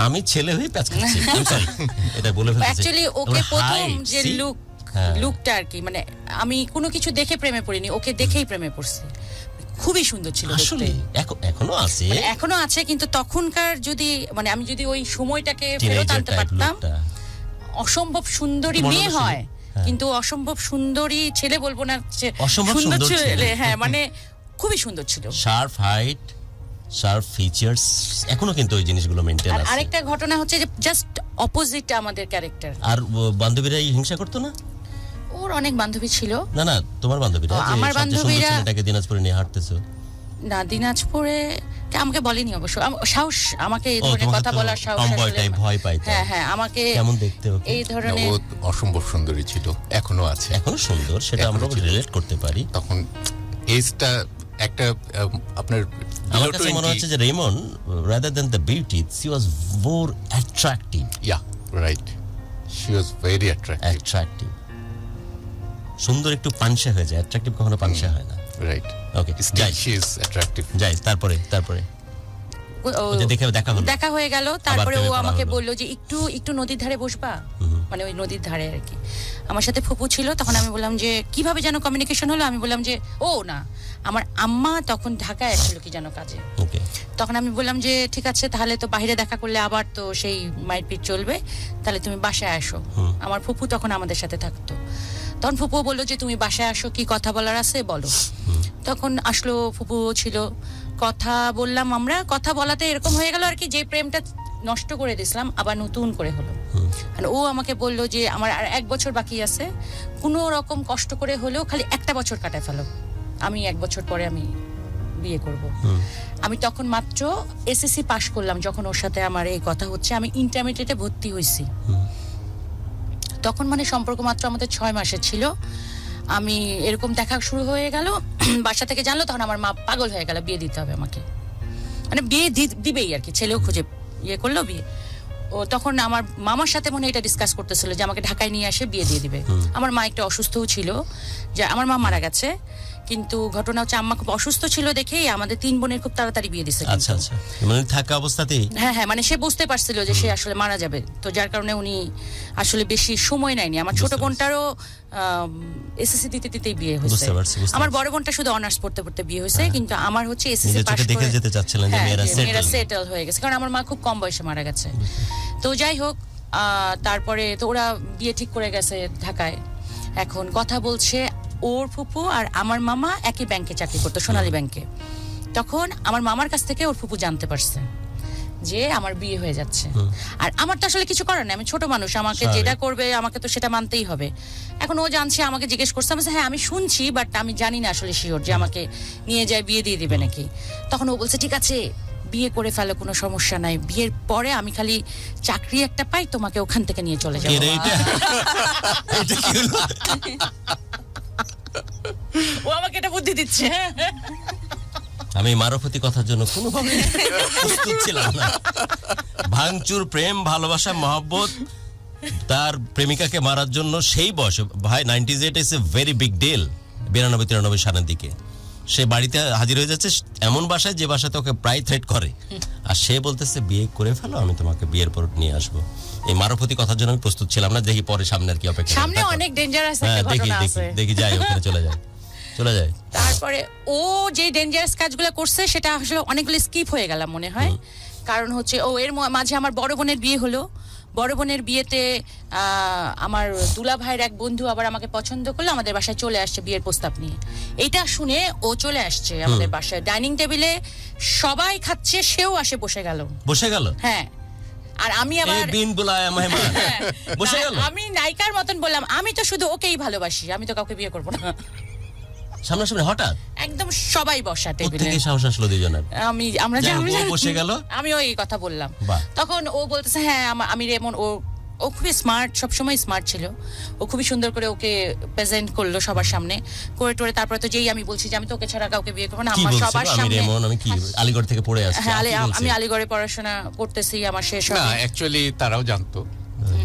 আমি ছেলে হয়ে প্যাচ খাচ্ছি, sorry, এটা বলে ফেলতেছি। অ্যাকচুয়ালি ওকে ওর প্রথম height, যে see? লুকটা আর কি, মানে আমি কোনো কিছু দেখে প্রেমে পড়িনি, ওকে দেখেই প্রেমে পড়ছি। খুবই সুন্দর ছিল আসলে দেখতে। এখনো আছে, মানে এখনো আছে, কিন্তু তখনকার যদি মানে আমি যদি ওই সময়টাকে ফেরত teenager আনতে type পারতাম, lookটা। অসম্ভব সুন্দরী মনে মেয়ে হলো হয়, হ্যাঁ। কিন্তু অসম্ভব সুন্দরী ছেলে বলবো না, অসম্ভব সুন্দর ছেলে। হ্যাঁ মানে খুবই সুন্দর ছিল। শার্প হাইট, শার্প ফিচার্স, এখনো কিন্তু ওই জিনিসগুলো মেইনটেইন আর আছে। আরেকটা ঘটনা হচ্ছে যে জাস্ট অপোজিট আমাদের ক্যারেক্টার। আর বান্ধবীরা হিংসা করতো না? ওর অনেক বান্ধবী ছিল। না তোমার বান্ধবীরা, ও, যে আমার সবচেয়ে সুন্দর বান্ধবীরা- ছেলেটাকে দিনাজপুরে নিয়ে হাঁটতেছো। না, দিনাজপুরে আমাকে বলেনি অবশ্য। সাহস, আমাকে এই ও, ধরনের তোমাকে কথা তো বলার সাহস tomboy আসলে- type ভয় পাইতো। হ্যাঁ আমাকে কেমন দেখতে ওকে? এই না, ধরনের ও অসম্ভব সুন্দরী ছিল, এখনো আছে। এখনো সুন্দর, সেটা আমরা এখনো ছিল। রিলেট করতে পারি। তখন এজটা একটা আপনার আমার below কাছে মনে 20 হচ্ছে যে Raymond, rather than the beauty, she was more attractive. Yeah, right. She was very attractive. সুন্দর একটু পানসা হয়ে যায়, অ্যাট্রাকটিভ কখনো পানসা হয় না। Right. ওকে, Still, যাই she is attractive. যাই, তারপরে ও- ওই যে দেখা হলো। দেখা হয়ে গেল। তারপরে ও প্রেমে পড়া আমাকে হলো। বললো যে একটু নদীর ধারে বসবা, মানে ওই নদীর ধারে আর কি। আমার সাথে ফুপু ছিল, তখন আমি বললাম যে কিভাবে যেন কমিউনিকেশন হলো, আমি বললাম যে ও না, আমার আম্মা তখন ঢাকায় আসছিল কি যেন কাজে। ওকে, তখন আমি বললাম যে ঠিক আছে, তাহলে তো বাইরে দেখা করলে আবার তো সেই মারপিট চলবে, তাহলে তুমি বাসায় আসো। আমার ফুপু তখন আমাদের সাথে থাকতো। তখন ফুপু বললো যে তুমি বাসায় আসো, কি কথা বলার আছে বলো। তখন আসলো, ফুপু ছিল, কথা বললাম। আমরা কথা বলাতে এরকম হয়ে গেল আর কি, যে প্রেমটা নষ্ট করে দিয়েছিলাম আবার নতুন করে হলো। আর ও আমাকে বললো যে আমার আর 1 বছর বাকি আছে, কোনো রকম কষ্ট করে হলেও খালি একটা বছর কাটায় ফেলো, আমি 1 বছর পরে আমি বিয়ে করব। আমি তখন মাত্র এসএসসি পাশ করলাম যখন ওর সাথে আমার এই কথা হচ্ছে। আমি ইন্টারমিডিয়েটে ভর্তি হয়েছি তখন, মানে সম্পর্ক মাত্র আমাদের 6 মাসের ছিল। আমি এরকম দেখা শুরু হয়ে গেল, বাসা থেকে জানলো, তখন আমার মা পাগল হয়ে গেল, বিয়ে দিতে হবে আমাকে, মানে বিয়ে দিবেই আর কি, ছেলেও খুঁজে ইয়ে করলো বিয়ে। ও তখন আমার মামার সাথে মনে হয় এটা ডিসকাস করতেছিল যে আমাকে ঢাকায় নিয়ে আসে বিয়ে দিয়ে দিবে। আমার মা একটা অসুস্থও ছিল, যে আমার মা মারা গেছে, কিন্তু ঘটনা হচ্ছে আম্মা খুব অসুস্থ ছিল দেখেই আমাদের 3 বোনের খুব তাড়াতাড়ি বিয়ে দিছে। আচ্ছা, মানে থাকা অবস্থাতেই। হ্যাঁ, মানে সে বুঝতে পারছিল যে সে আসলে মারা যাবে, তো যার কারণে উনি আসলে বেশি সময় নেয়নি। আমার ছোট বোনটারও এসএসসি দিতেই বিয়ে হয়েছে। বুঝতে পারছি। আমার বড় বোনটা শুধু অনার্স পড়তে বিয়ে হয়েছে, কিন্তু আমার হচ্ছে এসএসসি নিজের পাস চোখে দেখে করে যেতে চাচ্ছিলেন যে মেয়েরা মেয়েরা settle। সেটেল হয়ে গেছে, কারণ আমার মা খুব কম বয়সে মারা গেছে। তো যাই হোক, তারপরে তো ওরা বিয়ে ঠিক করে গেছে ঢাকায়। এখন কথা বলছে, ওর ফুপু আর আমার মামা একই ব্যাংকে চাকরি করতো, সোনালী ব্যাংকে। তখন আমার মামার কাছ থেকে ওর ফুপু জানতে পারছে যে আমার বিয়ে হয়ে যাচ্ছে। আর আমার তো আসলে কিছু করার নেই, আমি ছোট মানুষ, আমাকে স্বাভাবিক। যেটা করবে আমাকে তো সেটা মানতেই হবে। এখন ও জানছে, আমাকে জিজ্ঞেস করছে, আমি বলছি, হ্যাঁ আমি শুনছি, বাট আমি জানি না আসলে শিওর যে আমাকে নিয়ে যায় বিয়ে দিয়ে দিবে নাকি। তখন ও বলছে ঠিক আছে, বিয়ে করে ফেলো, কোনো সমস্যা নাই, বিয়ের পরে আমি খালি চাকরি একটা পাই, তোমাকে ওখান থেকে নিয়ে চলে যাবো। এটা কি হলো? ও আমাকে এটা বুদ্ধি দিচ্ছে। আমি মারফতি কথার জন্য কোনোভাবে প্রস্তুত ছিলাম না। ভাঙচুর, প্রেম, ভালোবাসা, মহব্বত, তার প্রেমিকাকে মারার জন্য সেই বয়সে, ভাই 98 is a very big deal. 92-93 সালের দিকে সে বাড়িতে হাজির হয়ে যাচ্ছে, এমন বাসায় যে বাসাতে ওকে প্রায় থ্রেট করে, আর সে বলতেছে বিয়ে করে ফেলো, আমি তোমাকে বিয়ের পর নিয়ে আসবো। এই মারফতি কথার জন্য আমি প্রস্তুত ছিলাম না। দেখি পরে সামনে আর কি অপেক্ষা। সামনে অনেক ডেঞ্জারাস হ্যাঁ, একটা ঘটনা আছে। দেখি যাই, ওখানে চলে যায়। তারপরে ও যে ডেঞ্জারাস কাজগুলো করছে সেটা আসলে অনেকগুলো স্কিপ হয়ে গেলাম মনে হয়। কারণ হচ্ছে ও এর মাঝে আমার বড় বোনের বিয়ে হলো। বড় বোনের বিয়েতে আমার দুলা ভাইয়ের এক বন্ধু আবার আমাকে পছন্দ করলো, আমাদের বাসায় চলে আসছে বিয়ের প্রস্তাব নিয়ে। এইটা শুনে ও চলে আসছে আমাদের বাসায়, ডাইনিং টেবিলে সবাই খাচ্ছে, সেও আসে বসে গেল। হ্যাঁ, আর আমি আবার বিন বুলায়া মেহমান বসে গেল। আমি নায়িকার মতন বললাম, আমি তো শুধু ওকেই ভালোবাসি, আমি তো কাউকে বিয়ে করবো না। সামনাসামনি হঠাৎ একদম সবাই বসা টেবিলে। থেকে সাহস আসলো দুইজনের। আমরা যাই হোক, ও বসে গেল। আমিও এই কথা বললাম। বাহ। তখন ও বলতেছে হ্যাঁ আমি রেমন। ও খুবই স্মার্ট, সবসময় স্মার্ট ছিল। ও খুবই সুন্দর করে ওকে প্রেজেন্ট করলো সবার সামনে, করে টোরে। তারপরে তো যেই আমি বলছি যে আমি তো ওকে ছাড়া কাউকে বিয়ে করবো না, কি আমার বলছিল? সবার আমি সামনে। রেমন, আমি কি আলিগড় থেকে পড়ে আসছি। হ্যাঁ, কি বলছে? আমি আলিগড়ে পড়াশোনা করতেছি, আমার শেষ না, হবে। অ্যাকচুয়ালি তারাও জানতো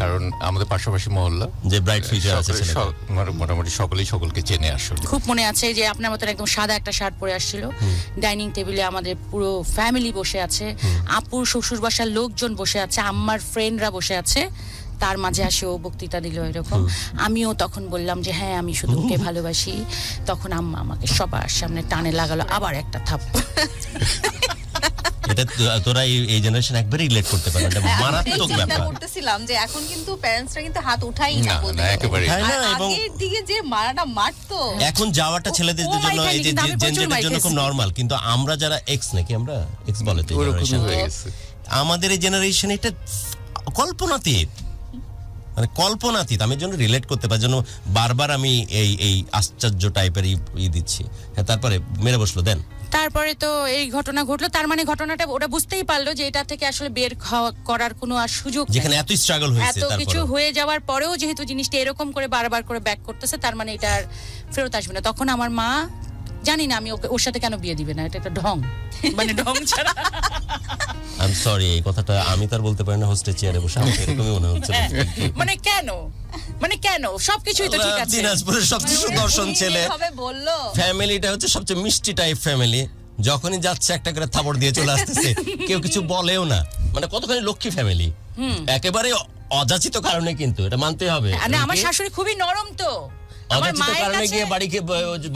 কারণ আমাদের পাশাপাশি মহল্লা, যে ব্রাইট ফিউচার আছে ছেলেটা। মোটামুটি সকলেই সকলকে চেনে আসলে। খুব মনে আছে যে আপনার মতন একদম সাদা একটা শার্ট পরে আসছিল, ডাইনিং টেবিলে আমাদের পুরো ফ্যামিলি বসে আছে, আপুর শ্বশুর বাসার লোকজন বসে আছে, আম্মার ফ্রেন্ডরা বসে আছে, তার মাঝে আসে ও বক্তৃতা দিল এরকম। আমিও তখন বললাম যে হ্যাঁ আমি শুধু ওকে ভালোবাসি। তখন আম্মা আমাকে সবার সামনে টানে লাগালো আবার একটা থাপ্পড়। এটা তোরা এই জেনারেশন একবারে রিলেট করতে পারে, এটা মারাত্মক চিন্তা ব্যাপার। করতেছিলাম যে এখন কিন্তু প্যারেন্টসরা কিন্তু হাত উঠাই না না, বলতে না, গেলে। একেবারেই। হ্যাঁ, না, আর এবং আগের দিকে যে মারাটা মারতো, এখন যাওয়াটা ছেলেদের ও মাইর জন্য খায়নি, এই যে কিন্তু আমি প্রচুর জেনজেটের মাইর জন্য খুব খেয়েছি। নরমাল, কিন্তু আমরা যারা এক্স নাকি আমরা এক্স বলে তো এই ওরকমই generation, হয়ে গেছে। আমাদের এই জেনারেশন এটা কল্পনাতীত, মানে কল্পনাতীত। আমি এর জন্য রিলেট করতে পারি, জন্য বারবার আমি এই আশ্চর্য টাইপের দিচ্ছি। হ্যাঁ, তারপরে মেরে বসলো দেন। তারপরে তো এই ঘটনা ঘটলো, তার মানে ঘটনাটা ওরা বুঝতেই পারলো যে এটা থেকে আসলে বের করার কোনো আর সুযোগ নেই। যেখানে এত স্ট্রাগল হয়েছে, এত কিছু তারপরে হয়ে যাওয়ার পরেও যেহেতু জিনিসটা এরকম করে বারবার করে ব্যাক করতেছে, তার মানে এটা আর ফেরত আসবে না। তখন আমার মা, জানি না আমি ওর সাথে কেন বিয়ে দিবে না, এটা একটা ঢং, মানে ঢং ছাড়া। আই এম সরি, এই কথাটা আমি তার বলতে পারি না, হোস্টেল চেয়ারে বসে আমার এরকমই মনে হচ্ছে। মানে কেন সবকিছুই তো ঠিক আছে। দিনাজপুরের সবচেয়ে সুদর্শন ছেলে, হবে বললো ফ্যামিলিটা হচ্ছে সবচেয়ে মিষ্টি টাইপ ফ্যামিলি, যখনই যাচ্ছে একটা করে থাপড় দিয়ে চলে আসতেছে, কেউ কিছু বলেও না, মানে কতখানি লক্ষ্মী ফ্যামিলি, একেবারে অযাচিত কারণে, কিন্তু এটা মানতে হবে। মানে আমার শাশুড়ি খুবই নরম, তো আমার অযাচিত মায়ের কারণে কাছে গিয়ে বাড়িকে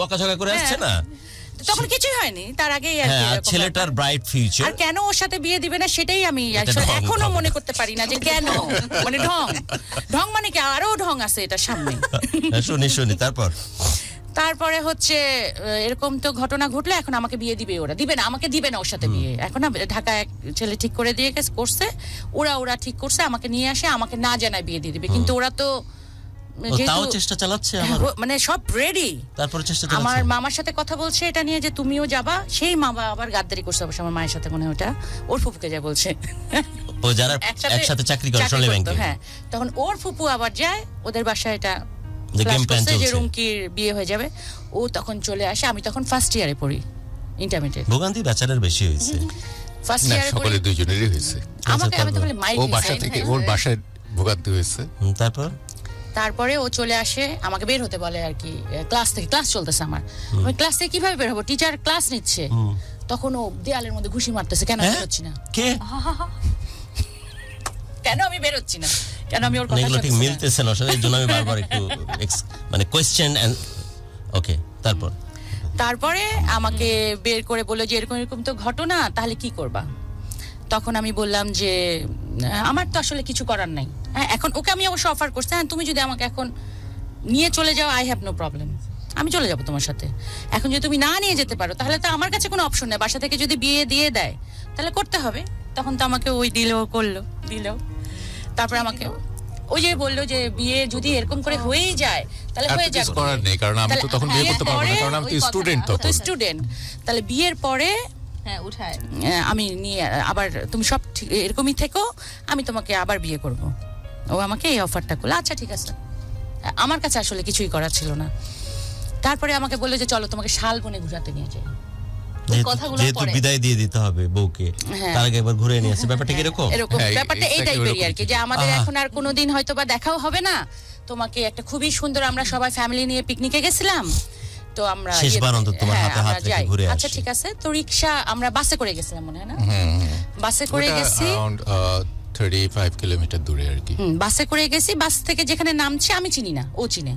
বকাঝকা করে আসছে না। তখন কিছুই হয়নি, তার আগেই আর কি হ্যাঁ, এরকম ছেলেটার ব্যাপার। Bright future. আর কেন ওর সাথে বিয়ে দিবে না সেটাই আমি আসলে ঢং এখনো হবে। মনে করতে পারি না যে কেন, মানে ঢং মানে কি, আরো ঢং আছে এটা সামনে। শুনি তারপর। তারপরে হচ্ছে এরকম তো ঘটনা ঘটলো, এখন আমাকে বিয়ে দিবে, ওরা দিবে না, আমাকে দিবে না ওর সাথে বিয়ে। এখন ঢাকায় এক ছেলে ঠিক করে দিয়ে করছে, ওরা ঠিক করছে, আমাকে নিয়ে আসে, আমাকে না জানায় বিয়ে দিয়ে দিবে। কিন্তু ওরা তো তাও চেষ্টা চালাচ্ছে, মানে সব রেডি। তারপর চেষ্টা আমার চালাচ্ছে। মামার সাথে কথা বলছে এটা নিয়ে যে তুমিও যাবা, সেই মামা আবার গাদ্দারি করছে অবশ্য আমার মায়ের সাথে, মনে হয় ওটা ওর ফুপুকে যা বলছে, ও যারা একসাথে চাকরি করে সোনালী ব্যাংকে। হ্যাঁ, তখন ওর ফুপু আবার যায় ওদের বাসায়, এটা যে flash game plan করছে যে চলছে। রুমকির বিয়ে হয়ে যাবে। ও তখন চলে আসে, আমি তখন ফার্স্ট ইয়ারে পড়ি, ইন্টারমিডিয়েট ভোগান্তি বেচারার বেশি হয়েছে। ফার্স্ট না, ইয়ারে পড়ি। সকলে দুজনেরই হয়েছে। আমি তাহলে মাইর ও খেয়েছি। বাসা থেকে, ওর বাসায় ভোগান্তি হয়েছে। তারপর তারপরে ও চলে আসে, আমাকে বের হতে বলে আর কি, ক্লাস চলতেছে আমার। আমি ক্লাস থেকে কিভাবে বের হবো, টিচার ক্লাস নিচ্ছে। তখন ও দেয়ালের মধ্যে ঘুষি মারতেছে, কেন আমি হ্যাঁ? বের হচ্ছি না, কে কেন আমি বের হচ্ছি না, কেন আমি ওর কথা এগুলো ঠিক শুনছি না। মিলতেছে না, আসলে এর জন্য আমি বারবার একটু মানে কোয়েশ্চেন এন্ড ওকে। তারপরে আমাকে বের করে বললো যে এরকম এরকম তো ঘটনা, তাহলে কি করবা? তখন আমি বললাম যে আমার তো আসলে কিছু করার নাই। হ্যাঁ, এখন ওকে আমি অবশ্য অফার করছি, হ্যাঁ তুমি যদি আমাকে এখন নিয়ে চলে যাও, আই হ্যাভ নো প্রবলেম, আমি চলে যাবো তোমার সাথে। এখন যদি তুমি না নিয়ে যেতে পারো, তাহলে তো আমার কাছে কোনো অপশন নেই, বাসা থেকে যদি বিয়ে দিয়ে দেয় তাহলে করতে হবে। তখন তো আমাকে ওই দিল। তারপরে আমাকে ওই যে বললো যে বিয়ে যদি এরকম করে হয়েই যায় তাহলে আর হয়ে তো কিছু যাবে, করার নেই, কারণ আমি তো তখন বিয়ে করতে পারবো না, কারণ আমি তো স্টুডেন্ট তখন। স্টুডেন্ট, তাহলে বিয়ের পরে হ্যাঁ উঠায় আমি নিয়ে আবার তুমি সব এরকমই থেকো, আমি তোমাকে আবার বিয়ে করব। ও আমাকে এই অফারটা করলো, আচ্ছা ঠিক আছে। আমার কাছে আসলে কিছুই করার ছিল না। তারপরে আমাকে বললো যে চলো তোমাকে শালবনে ঘুরাতে নিয়ে যাই। কথাগুলো যেহেতু পরে। বিদায় দিয়ে দিতে হবে বউকে, হ্যাঁ। তার আগে একবার ঘুরে নিয়ে আসে, ব্যাপারটা কি এরকম? এরকম হ্যাঁ, ব্যাপারটা এই exactly টাইপেরই আর কি, যে আমাদের আহা। এখন আর কোনোদিন হয়তো বা দেখাও হবে না। তোমাকে একটা খুবই সুন্দর, আমরা সবাই ফ্যামিলি নিয়ে পিকনিকে গেছিলাম, তো আমরা শেষবার অন্তত তোমার হ্যাঁ, হাতে হাত আমরা রেখে যাই। ঘুরে আচ্ছা আসি। ঠিক আছে, তো রিক্সা আমরা বাসে করে গেছিলাম মনে হয় না, বাসে করে ওটা গেছি। around 35 কিলোমিটার দূরে আর কি। বাসে করে গেছি, বাস থেকে যেখানে নামছি আমি চিনি না, ও চিনে।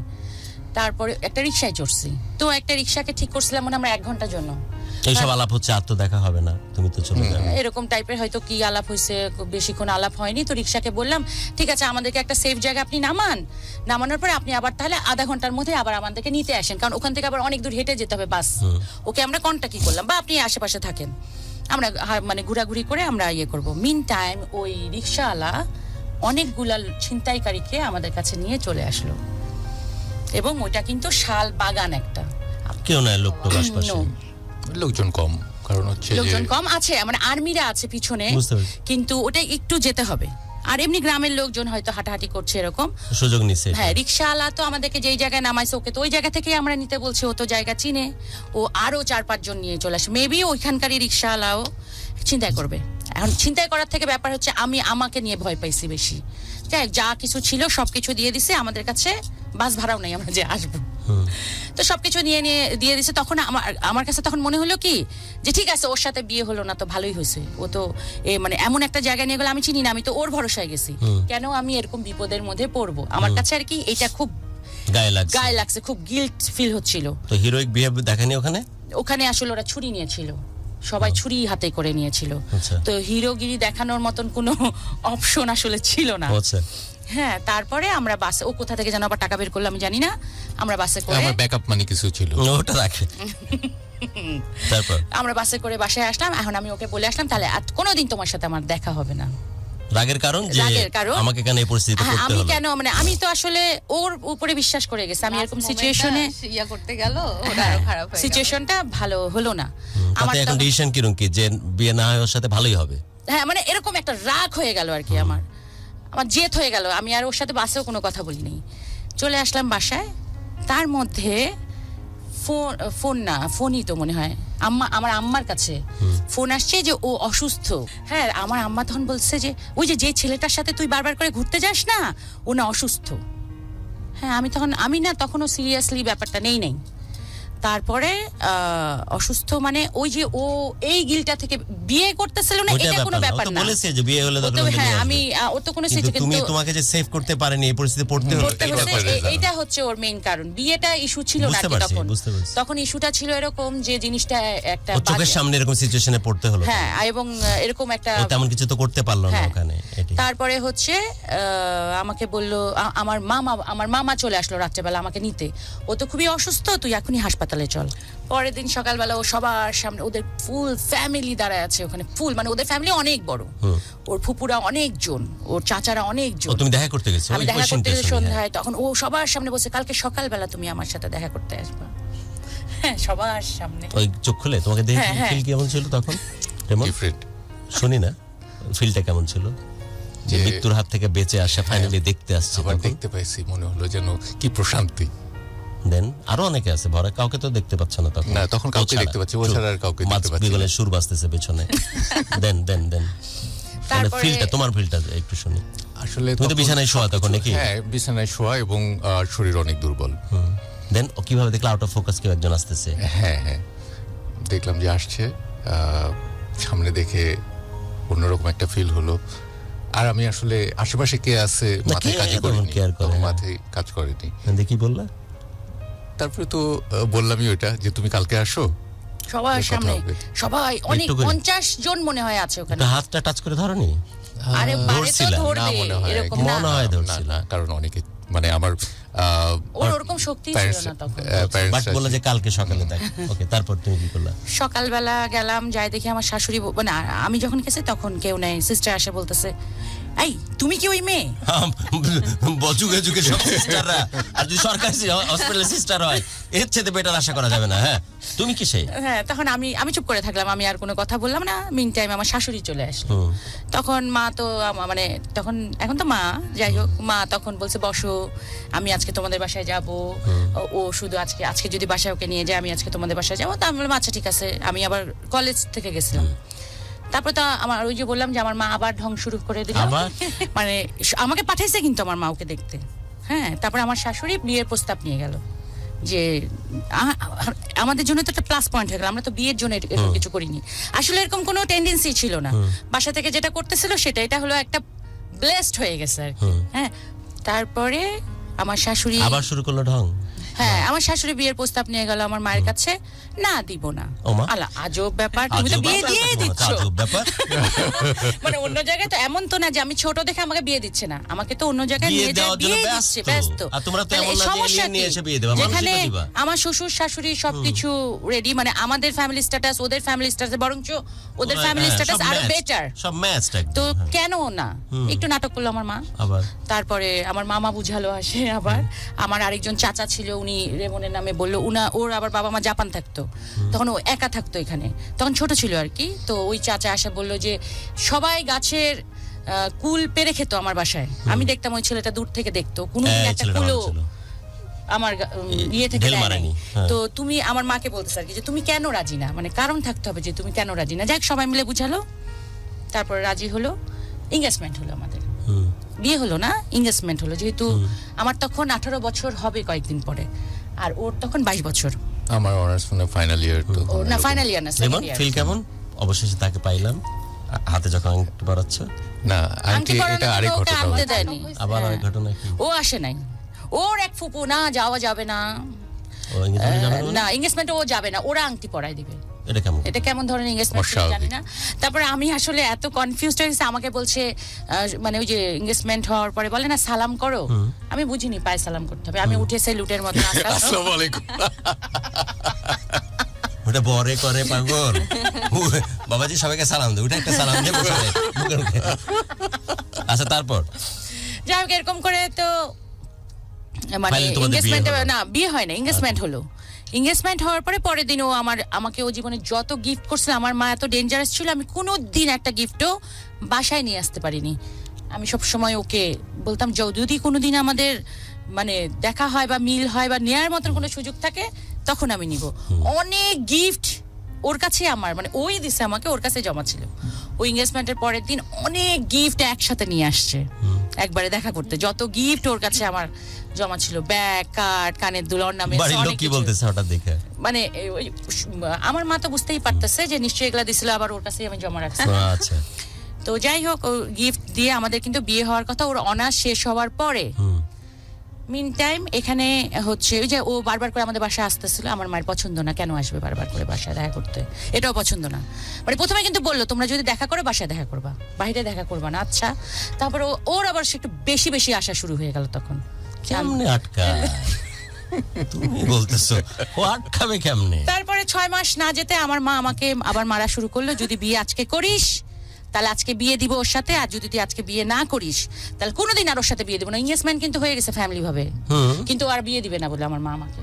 তারপরে একটা রিক্সায় চড়ছি, তো একটা রিক্সাকে ঠিক করছিলাম মনে হয় আমরা 1 ঘন্টার জন্য। এইসব আলাপ হচ্ছে, আর তো দেখা হবে না, তুমি তো চলে যাবে। এরকম টাইপের হয়তো কি আলাপ হয়েছে, বেশিক্ষণ আলাপ হয়নি। তো রিক্সাকে বললাম ঠিক আছে আমাদেরকে একটা সেফ জায়গা আপনি নামানোর পরে আপনি আবার তাহলে আধা ঘন্টার মধ্যে আবার আমাদেরকে নিতে আসেন, কারণ ওখান থেকে আবার অনেক দূর হেঁটে যেতে হবে বাস। ওকে আমরা কন্টাক্টই করলাম, বা আপনি আশেপাশে থাকেন, আমরা মানে ঘোরাঘুরি করে আমরা ইয়ে করব। মিন টাইম ওই রিক্সাওয়ালা অনেকগুলা ছিনতাইকারীকে আমাদের কাছে নিয়ে চলে আসলো, এবং ওটা কিন্তু শাল বাগান একটা, কেউ নাই, লোকটা আশপাশে। No. লোকজন কম, কারণ হচ্ছে যে লোকজন কম আছে, মানে আর্মিরা আছে পিছনে, বুঝতে পেরেছি। কিন্তু ওটা একটু যেতে হবে। আর এমনি গ্রামের লোকজন হয়তো হাঁটাহাঁটি করছে এরকম। সুযোগ নিছে। হ্যাঁ, রিক্সাওয়ালা তো আমাদেরকে যেই জায়গায় নামাইছে ওকে তো ওই জায়গা থেকে আমরা নিতে বলছি, ও তো জায়গা চিনে, ও আরো 4-5 জন নিয়ে চলে আসে। মেবি ওইখানকারই রিক্সাওয়ালাও চিন্তা করবে। এখন ছিনতাই করার থেকে ব্যাপার হচ্ছে আমি আমাকে নিয়ে ভয় পাইছি বেশি। যাই হোক, যা কিছু ছিল সবকিছু দিয়ে দিছে আমাদের কাছে, বাস ভাড়াও নাই আমরা যে আসবো। তো সবকিছু নিয়ে দিয়ে দিছে। তখন আমার কাছে তখন মনে হলো কি যে ঠিক আছে, ওর সাথে বিয়ে হলো না তো ভালোই হয়েছে। ও তো মানে এমন একটা জায়গায় নিয়ে গেলো, আমি চিনি না, আমি তো ওর ভরসায় গেছি, কেন আমি এরকম বিপদের মধ্যে পড়বো। আমার কাছে আর কি এটা খুব গায়ে লাগছে, খুব গিল্ট ফিল হচ্ছিল। তো হিরোইক বিহেভ দেখানি ওখানে আসলে ওরা ছুরি নিয়েছিল, সবাই ছুরি হাতে করে নিয়েছিল। তো হিরোগিরি দেখানোর মতন কোনো অপশন আসলে ছিল না। হ্যাঁ, তারপরে আমরা বাসে, ও কোথা থেকে যেন আবার টাকা বের করলো আমি জানি না, আমরা বাসে করে, আমার ব্যাকআপ মানি কিছু ছিল, ওটা রাখে। তারপর আমরা বাসে করে বাসায় আসলাম। এখন আমি ওকে বলে আসলাম, তাহলে আর কোনোদিন তোমার সাথে আমার দেখা হবে না। রাগের কারণ যে আমাকে কেন এই পরিস্থিতিতে পড়তে হলো? আমি কেন, মানে আমি তো আসলে ওর উপরে বিশ্বাস করে গেছি। আমি এরকম সিচুয়েশনে ইয়া করতে গেল, ওটা আরো খারাপ হয়ে গেল। সিচুয়েশনটা ভালো হলো না আমার। এখন ডিসিশন কিরকম কি যে বিয়ে না হয় ওর সাথে ভালোই হবে? হ্যাঁ, মানে এরকম একটা রাগ হয়ে গেল আর কি, আমার জেদ হয়ে গেল। আমি আর ওর সাথে বাসেও কোনো কথা বলিনি, চলে আসলাম বাসায়। তার মধ্যে ফোনই তো মনে হয় আমার আম্মার কাছে ফোন আসছে যে ও অসুস্থ। হ্যাঁ, আমার আম্মা তখন বলছে যে ওই যে ছেলেটার সাথে তুই বারবার করে ঘুরতে যাস না, ও না অসুস্থ। হ্যাঁ, আমি না তখনও সিরিয়াসলি ব্যাপারটা নেই। তারপরে অসুস্থ মানে ওই যে ও এই গিলটা থেকে বিয়ে করতেছিল না, এটা কোনো ব্যাপার না। বলেছে যে বিয়ে হলে তখন হ্যাঁ, আমি ও তো কোনো কিন্তু তুমি তোমাকে যে সেভ করতে পারেনি, এই পরিস্থিতি পড়তে হলো, এইটা হচ্ছে ওর মেইন কারণ। বিয়েটা ইস্যু ছিল না তখন ইস্যুটা ছিল এরকম যে জিনিসটা একটা চোখের সামনে এরকম সিচুয়েশনে পড়তে হলো। হ্যাঁ, এবং এরকম একটা তেমন কিছু তো করতে পারলো না ওখানে। তারপরে হচ্ছে আমাকে বলল, আমার মামা চলে আসলো রাত্রেবেলা আমাকে নিতে। ও তো খুবই অসুস্থ, তুই এখনই হাসপাতালে চল। পরের দিন সকালবেলা ও সবার সামনে, ওদের ফুল ফ্যামিলি দাঁড়ায় আছে ওখানে, ফুল মানে ওদের ফ্যামিলি অনেক বড়, ওর ফুপুরা অনেকজন, ওর চাচারা অনেকজন। তুমি দেখা করতে গেছো? আমি দেখা করতে গেছি সন্ধ্যায়। তখন ও সবার সামনে বলছে, কালকে সকালবেলা তুমি আমার সাথে দেখা করতে আসবে। হ্যাঁ, সবার সামনে। ওই চোখ খুলে তোমাকে দেখে ফিল কেমন ছিল তখন? শুনি না, ফিলটা কেমন ছিল যে মৃত্যুর হাত থেকে বেঁচে আসা ফাইনালি দেখতে আসছে? আবার দেখতে পাইছি, মনে হলো যেন কি প্রশান্তি। দেন আরো অনেকে আছে ভরা, কাউকে তো দেখতে পাচ্ছ না তখন? না, তখন কাউকে দেখতে পাচ্ছি, ও ছাড়া আর কাউকে দেখতে পাচ্ছি না। সুর বাজতেছে পেছনে। দেন ফিলটা, তোমার ফিলটা একটু শুনি। আসলে তুমি তো বিছানায় শোয়া তখন নাকি? হ্যাঁ, বিছানায় শোয়া এবং শরীর অনেক দুর্বল। দেন ও কিভাবে দেখলে আউট অফ ফোকাস কেউ একজন আসতেছে? হ্যাঁ, দেখলাম যে আসছে, সামনে দেখে অন্যরকম একটা ফিল হলো। আর আমি আসলে আশেপাশে কে আছে মাথায় কাজ করেনি। দেখি বললা? তারপরে তো বললামই ওটা যে তুমি কালকে আসো। সবার সামনে সবাই, অনেক 50 জন মনে হয় আছে ওখানে। হাতটা টাচ করে ধরনি? আরে বারে তো ধরবে, এরকম মনে হয় ধরছিল না, কারণ অনেকে মানে আমার ওরকম শক্তি ছিল না তখন। বাট বললা যে কালকে সকালে দেখ। ওকে, তারপর তুমি কি করলা? সকালবেলা গেলাম, যাই দেখি আমার শাশুড়ি, মানে আমি যখন গেছি তখন কেউ নাই। সিস্টার আসে বলতেছে, এই তুমি কি ওই মেয়ে? যুগে যুগে সব সিস্টাররা, আর যদি সরকারি হসপিটালে সিস্টার হয় এর চেয়ে বেটার আশা করা যাবে না। হ্যাঁ, তুমি কি সেই? হ্যাঁ, তখন আমি চুপ করে থাকলাম, আমি আর কোনো কথা বললাম না। মিন টাইম আমার শাশুড়ি চলে আসলো। তখন মা তো মানে তখন, এখন তো মা, যাই হোক, মা তখন বলছে বসো, আমি আজকে তোমাদের বাসায় যাব। ও শুধু আজকে যদি বাসায় ওকে নিয়ে যায়, আমি আজকে তোমাদের বাসায় যাবো। তা আমি বললাম আচ্ছা ঠিক আছে। আমি আবার কলেজ থেকে গেছিলাম। তারপর তো আমার ওই যে বললাম যে আমার মা আবার ঢং শুরু করে দিল। মানে আমাকে পাঠাইছে কিন্তু আমার মা ওকে দেখতে। হ্যাঁ, তারপর আমার শাশুড়ি বিয়ের প্রস্তাব নিয়ে গেল যে আমাদের জন্য তো একটা প্লাস পয়েন্ট হয়ে গেল, আমরা তো বিয়ের জন্য এরকম কিছু করিনি। আসলে এরকম কোনো টেন্ডেন্সি ছিল না, বাসা থেকে যেটা করতেছিল সেটা, এটা হলো একটা ব্লেসড হয়ে গেছে আর কি। হ্যাঁ, তারপরে আমার শাশুড়ি আবার শুরু করলো ঢং। হ্যাঁ, আমার শাশুড়ি বিয়ের প্রস্তাব নিয়ে গেল আমার মায়ের কাছে। না, দিব না। আলা, আজব ব্যাপার, তুমি তো বিয়ে দিয়ে দিচ্ছ। মানে অন্য জায়গায় তো এমন তো না যে আমি ছোট দেখে আমাকে বিয়ে দিচ্ছে না, আমাকে তো অন্য জায়গায় নিয়ে যায় বিয়ে দিচ্ছে, ব্যস্ত। আর তোমরা তো এমন না যে নিয়ে এসে বিয়ে দেবা, যেখানে আমার শ্বশুর শাশুড়ি সবকিছু রেডি, মানে আমাদের ফ্যামিলি স্ট্যাটাস ওদের ফ্যামিলি স্ট্যাটাস, বরঞ্চ ওদের ফ্যামিলি স্ট্যাটাস আরো বেটার, সব ম্যাচড একদম। তো কেন না একটু নাটক করলো আমার মা। আবার তারপরে আমার মামা বুঝালো আসে। আবার আমার আরেকজন চাচা ছিল, উনি রেমনের নামে বললো, ওর আবার বাবা মা জাপান থাকতো, তখন ও একা থাকতো এখানে, তখন ছোট ছিল আর কি। তো ওই চাচা আসা বললো যে সবাই গাছের কুল পেরে খেতো আমার বাসায়। আমি দেখতাম ওই ছেলেটা দূর থেকে দেখতো, কোনো একটা কুলো আমার ইয়ে থেকে দেয়নি। তো তুমি আমার মাকে বলতেছ আর কি যে তুমি কেন রাজি না, মানে কারণ থাকতে হবে যে তুমি কেন রাজি না। যাক, সবাই মিলে বুঝালো। তারপর রাজি হলো, এঙ্গেজমেন্ট হলো আমাদের। হুম। বিয়ে হলো না, এঙ্গেজমেন্ট হলো, যেহেতু আমার তখন 18 বছর হবে কয়েকদিন পরে, আর ওর তখন 22 বছর। আমার অনার্স মানে ফাইনাল ইয়ার তো ও না, ফাইনাল ইয়ার না, লেমন সেকেন্ড ইয়ার। ফিল কেমন অবশেষে তাকে পাইলাম হাতে যখন আংটি পরাচ্ছ? না আংটি আন্টি পরানোর এটা জন্য আরেক ওকে ঘটনা আনতে হয়েছে। দেয়নি। আবার হ্যাঁ। আরেক ঘটনা কি? ও আসে নাই, ওর এক ফুপু না যাওয়া যাবে না, ও engagement যাবে না? না এঙ্গেজমেন্টে ও যাবে না, ওরা আংটি পরায় দিবে। এটা কেমন? এটা কেমন ধরনের এঙ্গেজমেন্ট অস্বাভাবিক। জানি না। তারপরে আমি আসলে এত কনফিউজড হয়ে গেছি, আমাকে বলছে মানে ওই যে এঙ্গেজমেন্ট হওয়ার পরে বলে না সালাম করো, আমি বুঝিনি পায়ে সালাম করতে হবে, আমি উঠে স্যালুটের মতো আসসালামু আলাইকুম। ওটা বরে করে পাগল। বাবাজি সবাইকে সালাম দে, ওটা একটা সালাম দিয়ে বসে যায় মুখে মুখে। আচ্ছা তারপর যাই হোক এরকম করে তো মানে Finally তোমাদের বিয়ে এঙ্গেজমেন্ট হলো? না, বিয়ে হয় না, এঙ্গেজমেন্ট হলো। এঙ্গেজমেন্ট হওয়ার পরে পরের দিন ও আমাকে ও জীবনে যত গিফট করছিল, আমার মা এত ডেঞ্জারাস ছিল, আমি কোনো দিন একটা গিফটও বাসায় নিয়ে আসতে পারিনি। আমি সব সময় ওকে বলতাম যদি কোনোদিন আমাদের মানে দেখা হয় বা মিল হয় বা নেয়ার মতন কোনো সুযোগ থাকে তখন আমি নিব। অনেক গিফট ওর কাছে আমার মানে ওই দিছে আমাকে, ওর কাছে জমা ছিল। ওই এঙ্গেজমেন্টের পরের দিন অনেক গিফট একসাথে নিয়ে আসছে একবারে দেখা করতে, যত গিফট ওর কাছে আমার জমা ছিল, ব্যাগ, কার্ড, কানের দুল, অর্নামেন্টস, বাড়ির লোক অনেক কি কিছু। বলতেছে হঠাৎ দেখে? মানে ওই আমার মা তো বুঝতেই পারতেছে যে নিশ্চয়ই এগুলা দিছিল, আবার ওর কাছেই আমি জমা রাখছি। আচ্ছা। তো যাই হোক ও গিফট দিয়ে আমাদের কিন্তু বিয়ে হওয়ার কথা, ওর অনার্স শেষ হওয়ার পরে। মিন টাইম এখানে হচ্ছে ওই যে ও বারবার করে আমাদের বাসায় আসতেছিল, আমার মায়ের পছন্দ না, কেন আসবে বারবার করে বাসায় দেখা করতে, এটাও পছন্দ না। মানে প্রথমে কিন্তু বললো তোমরা যদি দেখা করো বাসায় দেখা করবা, বাইরে দেখা করবা না। আচ্ছা, তারপরে ওর আবার একটু বেশি বেশি আসা শুরু হয়ে গেল তখন। কেমনে আটকায়? তুমি বলতেছো ও আটকাবে কেমনে? তারপরে 6 মাস না যেতে আমার মা আমাকে আবার মারা শুরু করলো, যদি বিয়ে আজকে করিস তাহলে আজকে বিয়ে দিব ওর সাথে, আর যদি তুই আজকে বিয়ে না করিস তাহলে কোনোদিন আর ওর সাথে বিয়ে দিব না। এঙ্গেজমেন্ট কিন্তু হয়ে গেছে ফ্যামিলি ভাবে, কিন্তু আর বিয়ে দিবে না বলে আমার মা আমাকে।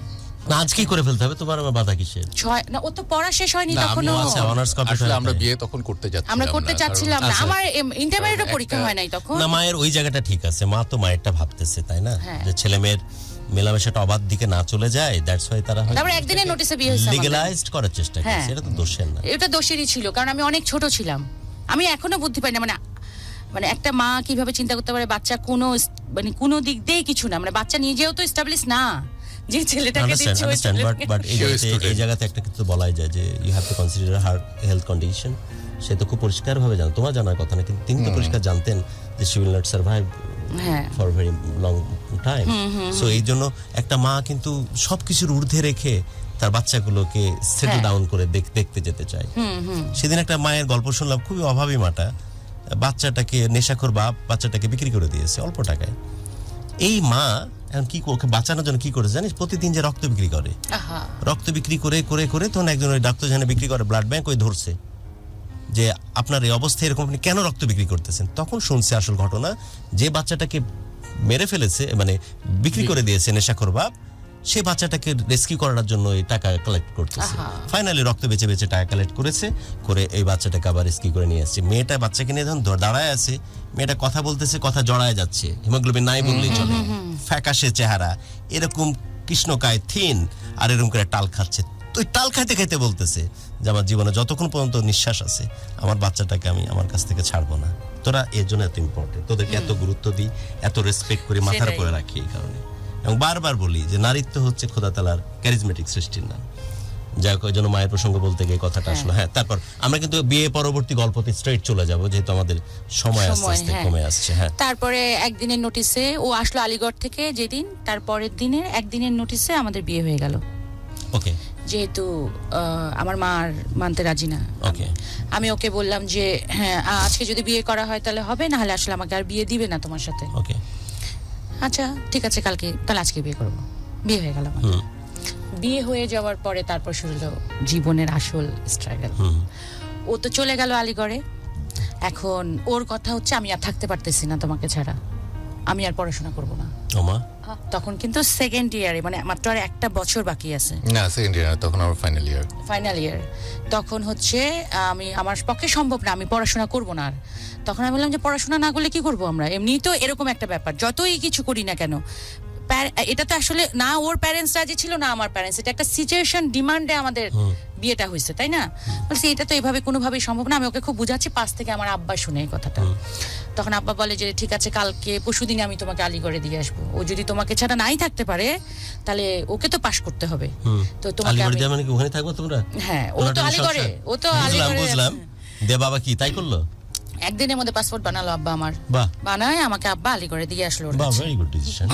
না আজকেই করে ফেলতে হবে, তোমার আমার বাধা কিসের? 6 না, ও তো পড়া শেষ হয়নি না, তখনও। আমিও আচ্ছা অনার্স কমপ্লিট আসলে হয়ে আমরা বিয়ে তখন করতে যাচ্ছিলাম আমরা করতে না, চাচ্ছিলাম না, আচ্ছা। আমার ইন্টারমিডিয়েটও কারণ পরীক্ষা একটা- হয় নাই তখন। না মায়ের ওই জায়গাটা ঠিক আছে, মা তো মায়েরটা ভাবতেছে তাই না, হ্যাঁ। যে ছেলে মেয়ের মেলামেশাটা অবাধ দিকে না চলে যায়, দ্যাটস ওয়াই তারা তারপরে একদিনের নোটিসে বিয়ে হয়েছে আমাদের। লিগ্যালাইজড করার চেষ্টা হ্যাঁ। করছে, এটা তো দোষের না। এটা দোষেরই ছিল, কারণ আমি অনেক ছোট ছিলাম, আমি এখনো বুদ্ধি পাই না। মানে একটা মা কিভাবে চিন্তা করতে পারে বাচ্চা মানে কোনো দিক দিয়ে কিছু না, মানে বাচ্চা নিজেও তো এস্টাবলিশ না, যে ছেলেটাকে দিচ্ছে ওই ছেলেটাকে। But Sure, student. এই জায়গাতে একটা কিন্তু বলাই যায় যে you have to consider her health condition. সে তো খুব পরিষ্কারভাবে জানো, তোমার জানার কথা না, কিন্তু তিনি তো পরিষ্কার জানতেন যে শি উইল নট সার্ভাইভ হ্যাঁ for very long time. So এই জন্য একটা মা কিন্তু সবকিছুর ঊর্ধ্বে রেখে তার বাচ্চাগুলোকে সেটেল হ্যাঁ। ডাউন করে দেখতে যেতে চায়। সেদিন একটা মায়ের গল্প শুনলাম, খুবই অভাবী মাটা, বাচ্চাটাকে নেশাখোর বাপ বাচ্চাটাকে বিক্রি করে দিয়েছে অল্প টাকায়। এই মা এখন কি ওকে বাঁচানোর জন্য কি করে জানিস, প্রতিদিন যে রক্ত বিক্রি করে, আহা, রক্ত বিক্রি করে করে করে তখন একজন ওই ডাক্তার যেখানে বিক্রি করে ব্লাড ব্যাংক, ওই ধরছে যে আপনার এই অবস্থায় এরকম আপনি কেন রক্ত বিক্রি করতেছেন। তখন শুনছে আসল ঘটনা, যে বাচ্চাটাকে মেরে ফেলেছে মানে বিক্রি করে দিয়েছে নেশাখোর বাপ, সে বাচ্চাটাকে রেস্কিউ করার জন্য এই টাকা কালেক্ট করতেছে। আহা। ফাইনালি রক্ত বেঁচে বেঁচে টাকা কালেক্ট করেছে, করে এই বাচ্চাটাকে আবার রেস্কিউ করে নিয়ে আসছে। মেয়েটা বাচ্চাকে নিয়ে যখন দাঁড়ায় আছে, মেয়েটা কথা বলতেছে, কথা জড়ায় যাচ্ছে, হিমোগ্লোবিন নাই বললেই চলে, ফ্যাকাশে চেহারা, এরকম কৃষ্ণকায় থিন, আর এরকম করে টাল খাচ্ছে। তো ওই টাল খাইতে খাইতে বলতেছে যে আমার জীবনে যতক্ষণ পর্যন্ত নিঃশ্বাস আছে আমার বাচ্চাটাকে আমি আমার কাছ থেকে ছাড়বো না। তোরা এর জন্য এত ইম্পর্টেন্ট, তোদেরকে এত গুরুত্ব দিই, এত রেসপেক্ট করি, মাথার সেটাই। উপরে রাখি এই কারণে। এবং বারবার বলি যে নারীত্ব হচ্ছে খোদা তাআলার ক্যারিজমেটিক সৃষ্টির নাম। যাই হোক, ওই জন্য মায়ের প্রসঙ্গ বলতে গিয়ে কথাটা আসলো। হ্যাঁ, তারপর আমরা কিন্তু বিয়ে পরবর্তী গল্পতে স্ট্রেট চলে যাব, যেহেতু আমাদের সময় আস্তে আস্তে হ্যাঁ। কমে আসছে। হ্যাঁ, তারপরে একদিনের নোটিসে ও আসলো আলিগড় থেকে, যেদিন তারপরের দিনে একদিনের নোটিসে আমাদের বিয়ে হয়ে গেল। ওকে যেহেতু আমার মা আর মানতে রাজি না, ওকে আমি ওকে বললাম যে হ্যাঁ আজকে যদি বিয়ে করা হয় তাহলে হবে, না হলে আসলে আমাকে আর বিয়ে দিবে না তোমার সাথে। ওকে আচ্ছা ঠিক আছে, কালকে তাহলে আজকে বিয়ে করবো। বিয়ে হয়ে গেল আমাদের। বিয়ে হয়ে যাওয়ার পরে তারপর শুরু হলো জীবনের আসল স্ট্রাগল। ও তো চলে গেল আলিগড়ে, এখন ওর কথা হচ্ছে আমি আর থাকতে পারতেছি না তোমাকে ছাড়া, আমি আর পড়াশোনা করব না। ওমা তখন কিন্তু সেকেন্ড ইয়ারে, মানে মাত্র আর একটা বছর বাকি আছে, না সেকেন্ড ইয়ার, তখন আমার ফাইনাল ইয়ার। Final year. তখন হচ্ছে আমার পক্ষে সম্ভব না, আমি পড়াশোনা করব না আর। তখন আমি বললাম যে পড়াশোনা না করলে কি করব আমরা, এমনিই তো এরকম একটা ব্যাপার, যতই কিছু করি না কেন এটা তো আসলে না ওর প্যারেন্টস রাজি ছিল না আমার প্যারেন্টস, এটা একটা সিচুয়েশন ডিমান্ডে আমাদের বিয়েটা হয়েছে, তাই না? বলছি এটা তো এইভাবে কোনোভাবেই সম্ভব না। আমি ওকে খুব বুঝাচ্ছি, পাশ থেকে আমার আব্বা শুনে এই কথাটা। তখন আব্বা বলে যে ঠিক আছে, কালকে পরশুদিনে আমি তোমাকে আলিগড়ে দিয়ে আসবো। ও যদি তোমাকে ছাড়া নাই থাকতে পারে তাহলে ওকে তো পাশ করতে হবে। তো তোমাকে আলিগড় আমি- দিয়ে মানে কি ওখানে থাকবো তোমরা? হ্যাঁ, ও তো টোনাটুনি আলিগড়ে, সংসার? ও তো আলিগড়ে বুঝলাম। দে বাবা কি তাই করলো? একদিনের মধ্যে পাসপোর্ট বানালো আব্বা আমার। বাহ বানায় আমাকে আব্বা আলিগড়ে দিয়ে আসলো ওর বাহ, কাছে। Very good decision.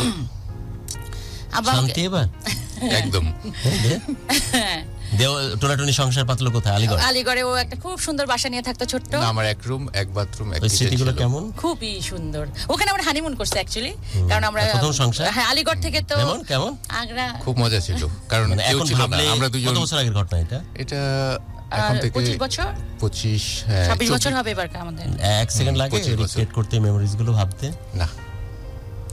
আব্বা আমাকে- শান্তি এবার একদম। টোনাটুনি সংসার পাতলো কোথায়? আলিগড়। আলিগড়ে ও একটা খুব সুন্দর বাসা নিয়ে থাকতো, ছোট্ট, না, আমার এক রুম এক বাথরুম এক ওই কিচেন সিটিগুলো ছিল। কেমন? খুবই সুন্দর। ওখানে আমরা হানিমুন করছি অ্যাকচুয়ালি, কারণ আমরা প্রথম সংসার? হ্যাঁ আলিগড় থেকে তো কেমন কেমন? আগ্রা খুব মজা ছিল, কারণ মানে কেউ এখন ছিল না, ভাবলে আমরা দুজন। কত বছর আগের ঘটনা এটা? এটা এখন থেকে 25 বছর 25 হ্যাঁ 26 বছর হবে এবার আমাদের। এক সেকেন্ড লাগে 25 বছর। রিক্রিয়েট করতে, মেমোরিজ গুলো ভাবতে। না,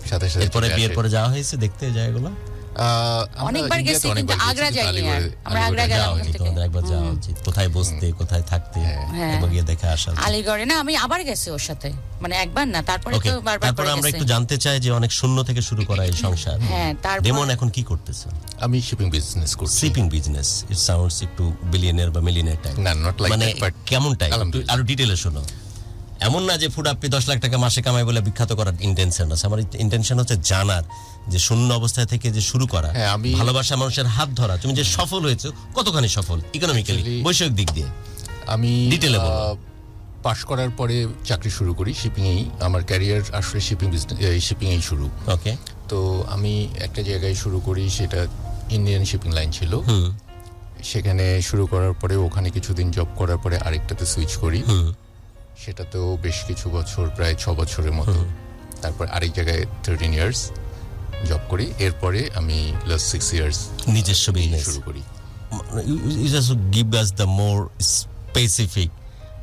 সাথে সাথে এরপরে চলে বিয়ের আসে। পরে যাওয়া হয়েছে দেখতে জায়গাগুলো? আমরা অনেকবার ইন্ডিয়াতে গেছি, কিন্তু অনেকবার গেছি, আগ্রা কিন্তু যাইনি আর। আলিগড়ে- আমরা আগ্রা আলিগড়ে গেলাম যাওয়া ওখান উচিত, থেকে। তোমাদের একবার যাওয়া উচিত। কোথায় বসতে, কোথায় থাকতে, হ্যাঁ। একবার গিয়ে দেখে আসা উচিত। আলিগড়ে না, আমি আবার গেছি ওর সাথে, মানে একবার না, তারপরে ওকে, তো বারবার তারপরে করে আমরা গেছে। একটু জানতে চাই যে অনেক শূন্য থেকে শুরু করা এই সংসার। হ্যাঁ, তারপর- ডেমন এখন কি করতেছো? আমি শিপিং বিজনেস করছি। শিপিং বিজনেস, ইট সাউন্ডস একটু বিলিয়নিয়ার বা মিলিয়নিয়ার টাইপ। না, not like মানে that, but কেমন টাইপ? আলহামদুলিল্লাহ। আরো ডিটেইলে শোনো। এমন না যে ফুড আপনি 10 লাখ টাকা মাসে কামাই বলে বিখ্যাত করার ইন্টেনশন আছে। আমার ইন্টেনশন হচ্ছে জানার যে শূন্য অবস্থায় থেকে যে শুরু করা, হ্যাঁ, আমি- ভালোবাসা, মানুষের হাত ধরা, তুমি যে সফল হয়েছো, কতখানি সফল ইকোনমিক্যালি, Actually- বৈষয়িক দিক দিয়ে? আমি Detail এ বলো। পাশ করার পরে চাকরি শুরু করি শিপিং এই। আমার ক্যারিয়ার আসলে শিপিং বিজনেস, শিপিং এই শুরু। ওকে, তো আমি একটা জায়গায় শুরু করি, সেটা ইন্ডিয়ান শিপিং লাইন ছিল। সেখানে শুরু করার পরে ওখানে কিছুদিন জব করার পরে আরেকটাতে সুইচ করি। সেটাতেও বেশ কিছু বছর, প্রায় 6 বছরের মতো। তারপর আরেক জায়গায় 13 ইয়ার্স জব করি। এরপরে আমি লাস্ট 6 ইয়ার্স নিজস্ব বিজনেস শুরু করি। you just give us the more specific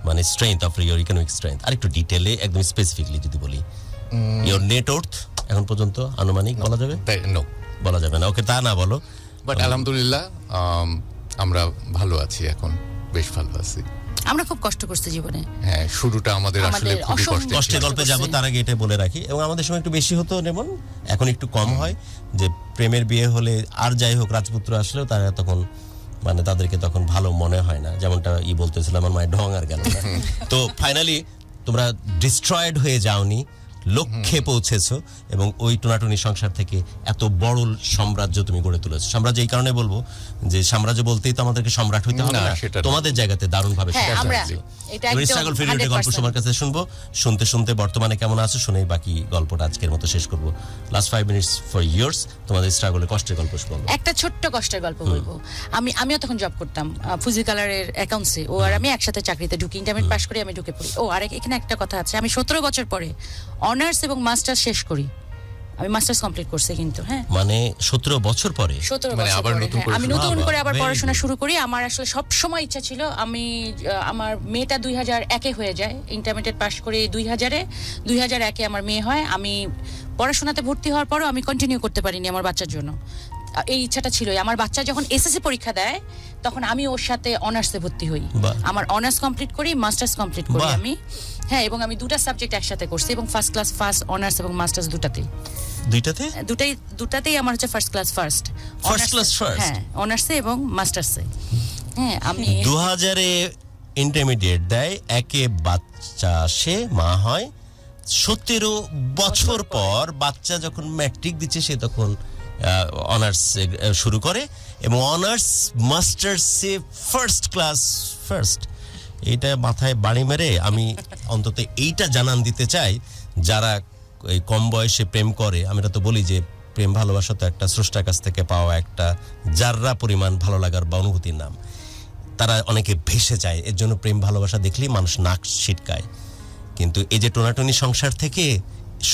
মানে strength of your economic strength, আর একটু ডিটেইলে একদম স্পেসিফিকলি যদি বলি, your net worth এখন পর্যন্ত আনুমানিক বলা যাবে? নো, বলা যাবে না। ওকে, তা না বলো। বাট আলহামদুলিল্লাহ আমরা ভালো আছি এখন, বেশ ভালো আছি। আমরা খুব কষ্ট করছি জীবনে। হ্যাঁ, শুরুটা আমাদের আসলে আমাদের খুবই অসম্ভব কষ্টের কষ্টের ছিল। গল্পে যাব, তার আগে এটা বলে রাখি, এবং আমাদের সময় একটু বেশি হতো যেমন, এখন একটু কম হয়, যে প্রেমের বিয়ে হলে আর যাই হোক রাজপুত্র আসলেও তারা তখন মানে তাদেরকে তখন ভালো মনে হয় না, যেমনটা বলতেছিলাম, আমার মায়ের ঢং আর গেল না। তো ফাইনালি তোমরা ডিস্ট্রয়েড হয়ে যাওনি, লক্ষ্যে পৌঁছেছো, এবং ওই টোনাটুনি সংসার থেকে এত বড় সাম্রাজ্য তুমি গড়ে তুলেছো। সাম্রাজ্য এই কারণে বলবো যে সাম্রাজ্য বলতেই তো আমাদেরকে সম্রাট হইতে হবে না, না, সেটা না। তোমাদের জায়গাতে দারুণ ভাবে হ্যাঁ, আমরা এটা একদম স্ট্রাগল ফেরিয়রের গল্প 100% সবার কাছে শুনবো, শুনতে শুনতে বর্তমানে কেমন আছো শুনেই বাকি গল্পটা আজকের মতো শেষ করবো। লাস্ট 5 মিনিটস ফর ইয়ার্স তোমাদের স্ট্রাগলের কষ্টের গল্প শুনবো। একটা ছোট্ট কষ্টের গল্প বলবো। আমিও তখন জব করতাম ফুজি কালারের অ্যাকাউন্টসে। ও আর আমি একসাথে চাকরিতে ঢুকি, ইন্টারমিডিয়েট পাস করি, আমি ঢুকে পড়ি। ও আর এখানে একটা কথা আছে, আমি 17 বছর পরে অনার্স এবং মাস্টার্স শেষ করি। আমি মাস্টার্স কমপ্লিট করছি কিন্তু, হ্যাঁ মানে 17 বছর পরে 17 মানে বছর আবার পরে, নতুন হ্যাঁ। করে আমি শুরু। নতুন বাবা, করে আবার very পড়াশোনা good. শুরু করি। আমার আসলে সব সময় ইচ্ছা ছিল, আমি আমার মেয়েটা 2001-এ হয়ে যায়, ইন্টারমিডিয়েট পাস করি 2001-এ আমার মেয়ে হয়। আমি পড়াশোনাতে ভর্তি হওয়ার পরও আমি কন্টিনিউ করতে পারিনি আমার বাচ্চার জন্য। এই ইচ্ছাটা ছিল। আমার বাচ্চা যখন এসএসসি পরীক্ষা দেয় তখন আমি ওর সাথে অনার্সে ভর্তি হই। বাহ। আমার অনার্স কমপ্লিট করি, মাস্টার্স কমপ্লিট করি বাহ। আমি। হ্যাঁ, এবং আমি দুটা সাবজেক্ট একসাথে করছি, এবং ফার্স্ট ক্লাস ফার্স্ট, অনার্স এবং মাস্টার্স দুটাতেই। দুইটাতে দুটাতেই আমার হচ্ছে first class first. First class first? হ্যাঁ, অনার্সে এবং মাস্টার্সে। হ্যাঁ, আমি 2000-এ ইন্টারমিডিয়েট দেয়, একে বাচ্চা আসে, মা হয়। 17 বছর পর বাচ্চা যখন ম্যাট্রিক দিচ্ছে সে তখন অনার্স শুরু করে, এবং অনার্স মাস্টার্সে ফার্স্ট ক্লাস ফার্স্ট। এটা মাথায় বাড়ি মেরে আমি অন্তত এইটা জানান দিতে চাই, যারা এই কম বয়সে প্রেম করে, আমরা তো বলি যে প্রেম ভালোবাসা তো একটা স্রষ্টার কাছ থেকে পাওয়া একটা যাররা পরিমাণ ভালো লাগার বা অনুভূতির নাম। তারা অনেকে ভেসে যায়, এর জন্য প্রেম ভালোবাসা দেখলেই মানুষ নাক ছিটকায়। কিন্তু এই যে টোনাটুনি সংসার থেকে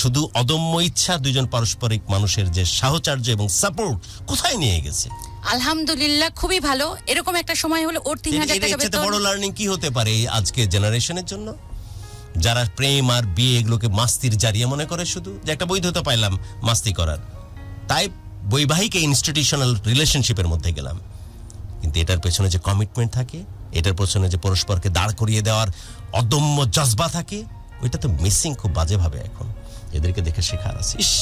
শুধু অদম্য ইচ্ছা, দুইজন পারস্পরিক মানুষের যে সাহচর্য এবং সাপোর্ট কোথায় নিয়ে গেছে। আলহামদুলিল্লাহ খুবই ভালো। এরকম একটা সময় হলো ওর 3000 টাকা এর চেয়ে বেতন। বড় লার্নিং কি হতে পারে এই আজকের জেনারেশনের জন্য, যারা প্রেম আর বিয়ে এগুলোকে মাস্তির জারিয়া মনে করে, শুধু যে একটা বৈধতা পাইলাম মাস্তি করার, তাই বৈবাহিক ইনস্টিটিউশনাল রিলেশনশিপের মধ্যে গেলাম। কিন্তু এটার পেছনে যে কমিটমেন্ট থাকে, এটার পেছনে যে পরস্পরকে দাঁড় করিয়ে দেওয়ার অদম্য জজবা থাকে, ওইটা তো মিসিং খুব বাজেভাবে এখন। এদেরকে দেখে শেখার আছে। ইস,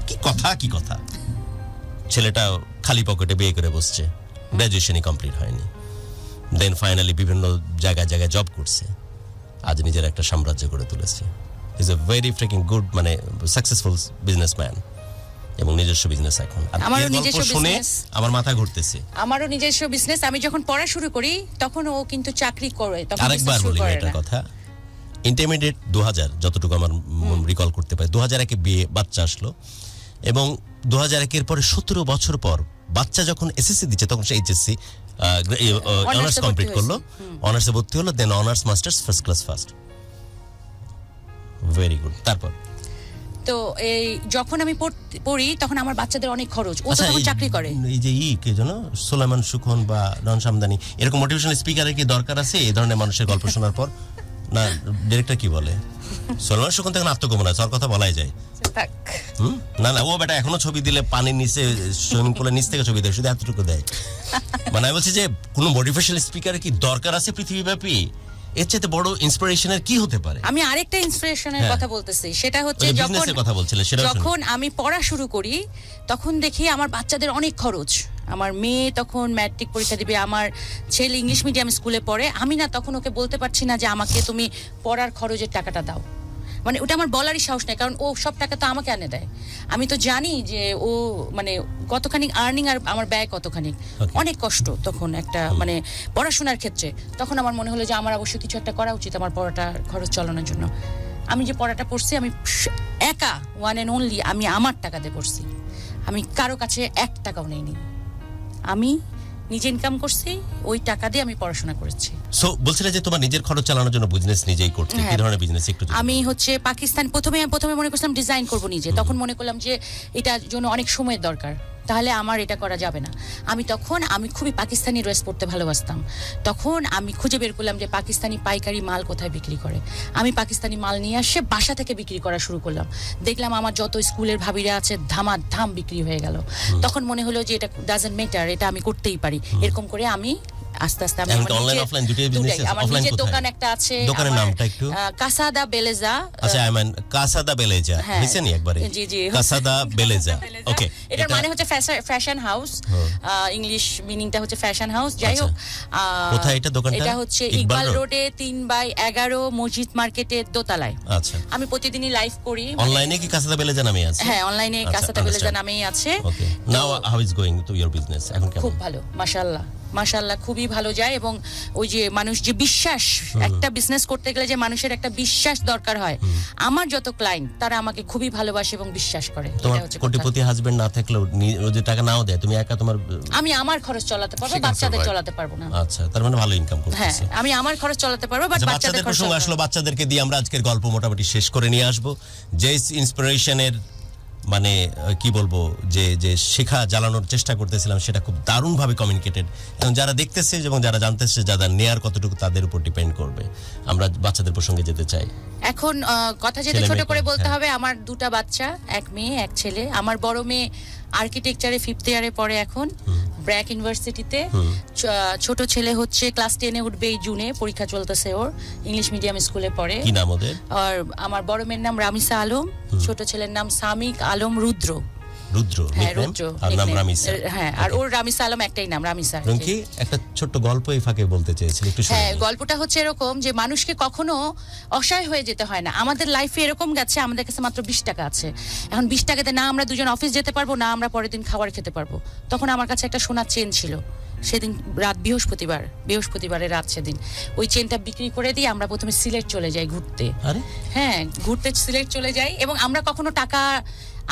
কি কথা কি কথা। ছেলেটা খালি পকেটে বিয়ে করে বসছে, গ্র্যাজুয়েশনই কমপ্লিট হয়নি, দেন ফাইনালি বিভিন্ন জায়গায় জায়গায় জব করছে, আজ নিজের একটা সাম্রাজ্য গড়ে তুলেছে। Is a very freaking good মানে সাকসেসফুল বিজনেসম্যান এবং নিজস্ব বিজনেস এখন। আর আমারও এর গল্প নিজস্ব শুনে business। আমার মাথা ঘুরতেছে। আমারও নিজস্ব বিজনেস। আমি যখন পড়া শুরু করি তখন ও কিন্তু চাকরি করে, তখন আরেকবার business শুরু বলি করে একটা না। কথা, ইন্টারমিডিয়েট 2000 যতটুকু আমার রিকল করতে পারি, 2001-এ বিয়ে বাচ্চা আসলো এবং 2001-এর পরে 17 বছর পর বাচ্চা যখন এসএসসি দিচ্ছে তখন সে এইচএসসি অনার্স কমপ্লিট করলো, অনার্সে ভর্তি হলো, then honours masters first class first. Very good. তারপর তো এই যখন আমি পড়ি তখন আমার বাচ্চাদের অনেক খরচ, ও তো তখন চাকরি করে। এই যে কে যেন সোলাইমান সুখন বা রন শামদানি এরকম মোটিভেশনাল স্পিকারের কি দরকার আছে এই ধরনের মানুষের গল্প শোনার পর? না ডিরেক্টর কি বলে, সোলাইমান সুখন তখন আত্মগোপন আছে, ওর কথা বলাই যায়। থাক। না ও বেটা এখনো ছবি দিলে পানির নিচে সুইমিং পুলের নিচ থেকে ছবি দেয়, শুধু এতটুকু দেয়। মানে আমি বলছি যে কোনো মোটিভেশনাল স্পিকারের কি দরকার আছে পৃথিবীব্যাপী? এর চাইতে বড় ইন্সপিরেশনের কি হতে পারে? আমি আরেকটা ইন্সপিরেশনের কথা বলতেছি, সেটা হচ্ছে ওই যে যখন business-এর কথা বলছিলে, সেটাও শুনি। যখন আমি পড়া শুরু করি তখন দেখি আমার বাচ্চাদের অনেক খরচ। আমার মেয়ে তখন ম্যাট্রিক পরীক্ষা দিবে, আমার ছেলে ইংলিশ মিডিয়াম স্কুলে পড়ে। আমি না তখন ওকে বলতে পারছি না যে আমাকে তুমি পড়ার খরচের টাকাটা দাও, মানে ওটা আমার বলারই সাহস নেই, কারণ ও সব টাকা তো আমাকে এনে দেয়। আমি তো জানি যে ও মানে কতখানি আর্নিং আর আমার ব্যয় কতখানি। অনেক কষ্ট তখন একটা মানে পড়াশোনার ক্ষেত্রে। তখন আমার মনে হলো যে আমার অবশ্যই কিছু একটা করা উচিত আমার পড়াটা খরচ চালানোর জন্য। আমি যে পড়াটা পড়ছি আমি একা ওয়ান অ্যান্ড অনলি আমি আমার টাকা দিয়ে পড়ছি, আমি কারো কাছে 1 টাকাও নেইনি, আমি নিজে ইনকাম করছি, ওই টাকা দিয়ে আমি পড়াশোনা করেছি। সো বলছিলে যে তোমার নিজের খরচ চালানোর জন্য বিজনেস নিজেই করতে, কি হ্যাঁ। ধরনের বিজনেস একটু আমি হচ্ছে পাকিস্তান প্রথমে মনে করছিলাম ডিজাইন করব নিজে, তখন মনে করলাম যে এটার জন্য অনেক সময়ের দরকার, তাহলে আমার এটা করা যাবে না। আমি খুবই পাকিস্তানি ড্রেস পরতে ভালোবাসতাম, তখন আমি খুঁজে বের করলাম যে পাকিস্তানি পাইকারি মাল কোথায় বিক্রি করে। আমি পাকিস্তানি মাল নিয়ে আসে বাসা থেকে বিক্রি করা শুরু করলাম। দেখলাম আমার যত স্কুলের ভাবিরা আছে ধামাধাম বিক্রি হয়ে গেল। তখন মনে হলো যে এটা ডাজন্ট ম্যাটার, এটা আমি করতেই পারি। এরকম করে আমি আস্তে আস্তে আমি অনলাইন অফলাইন দুটোই বিজনেস। আমার অফলাইন নিজের কোথায়? দোকান একটা আছে, দোকানের নামটা একটু? কাসাদা বেলেজা। আচ্ছা আই মিন কাসাদা বেলেজা, হ্যাঁ। হইছে নি একবারে? জি, জি। কাসাদা বেলেজা। ওকে, এটার মানে হচ্ছে ফ্যাশন হাউস, ইংলিশ মিনিংটা হচ্ছে ফ্যাশন হাউস। যাই আচ্ছা। হোক, কোথায় এটা দোকানটা? এটা হচ্ছে ইকবাল ইকবাল রোড? রোডে 3/11 মসজিদ মার্কেটের দোতলায়। আচ্ছা, আমি প্রতিদিনই লাইভ করি। অনলাইনে কি কাসাদা বেলেজা নামে আছে? হ্যাঁ, অনলাইনে আচ্ছা, কাসাদা বেলেজা understand. নামেই আছে। Okay, now how is going to your business? এখন কেমন? খুব ভালো, মাশাআল্লাহ খুবই ভালো যায়। এবং ওই যে মানুষ যে বিশ্বাস, একটা বিজনেস করতে গেলে যে মানুষের একটা বিশ্বাস দরকার হয়, আমার যত ক্লায়েন্ট তারা আমাকে খুবই ভালোবাসে এবং বিশ্বাস করে। তোমার এটা হচ্ছে কথা। কোটিপতি হাজবেন্ড না থাকলেও ও যে টাকা নাও দেয়, তুমি একা তোমার আমি আমার খরচ চালাতে পারবো, She can বাচ্চাদের survive. চালাতে পারবো না। আচ্ছা, তার মানে ভালো ইনকাম হ্যাঁ, করতেছে। আমি আমার খরচ চালাতে পারবো, বাট আচ্ছা, বাচ্চাদের বাচ্চাদের খরচ প্রসঙ্গ চালাতে আসলো, পারবো না। বাচ্চাদেরকে দিয়ে আমরা আজকের গল্প মোটামুটি শেষ করে নিয়ে আসবো। যে ইন্সপিরেশনের মানে কি বলবো, যে শেখা জ্বালানোর চেষ্টা করতেছিলাম সেটা খুব দারুণভাবে কমিউনিকেটেড, এবং যারা দেখতেছে এবং যারা জানতেছে যারা নেয়ার কতটুকু তাদের উপর ডিপেন্ড করবে। আমরা বাচ্চাদের প্রসঙ্গে যেতে চাই। এখন কথা যেটা ছেলে ছোট মেয়ে করে কম, বলতে হ্যাঁ। হবে, আমার 2টা বাচ্চা, 1 মেয়ে 1 ছেলে। আমার বড় মেয়ে আর্কিটেকচারে 5th ইয়ারে পড়ে এখন ব্র্যাক ইউনিভার্সিটিতে। ছোট ছেলে হচ্ছে ক্লাস 10-এ উঠবে এই জুনে, পরীক্ষা চলতেছে ওর, ইংলিশ মিডিয়াম স্কুলে পড়ে। কি নাম ওদের? আর আমার বড় মেয়ের নাম রামিসা আলম, ছোট ছেলের নাম সামিক আলম রুদ্র। রুদ্র, হ্যাঁ, nickname? রুদ্র আর নাম nickname। রামিসা। হ্যাঁ, আর ওর রামিসা আলম একটাই নাম, রামিসা। রঙ্কি, একটা ছোট্ট গল্প এই ফাঁকে বলতে চেয়েছিলি, একটু হ্যাঁ, শুনি। গল্পটা হচ্ছে এরকম যে মানুষকে কখনো অসহায় হয়ে যেতে হয় না। আমাদের লাইফে এরকম গেছে, আমাদের কাছে মাত্র 20 টাকা আছে। এখন 20 টাকাতে না আমরা দুজন অফিস যেতে পারবো, না আমরা পরের দিন খাবার খেতে পারবো। তখন আমার কাছে একটা সোনার চেন ছিল, সেদিন রাত বৃহস্পতিবারের রাত, সেদিন ওই চেনটা বিক্রি করে দিয়ে আমরা প্রথমে সিলেট চলে যাই ঘুরতে। আরে হ্যাঁ, ঘুরতে সিলেট চলে যাই, এবং আমরা কখনো টাকা,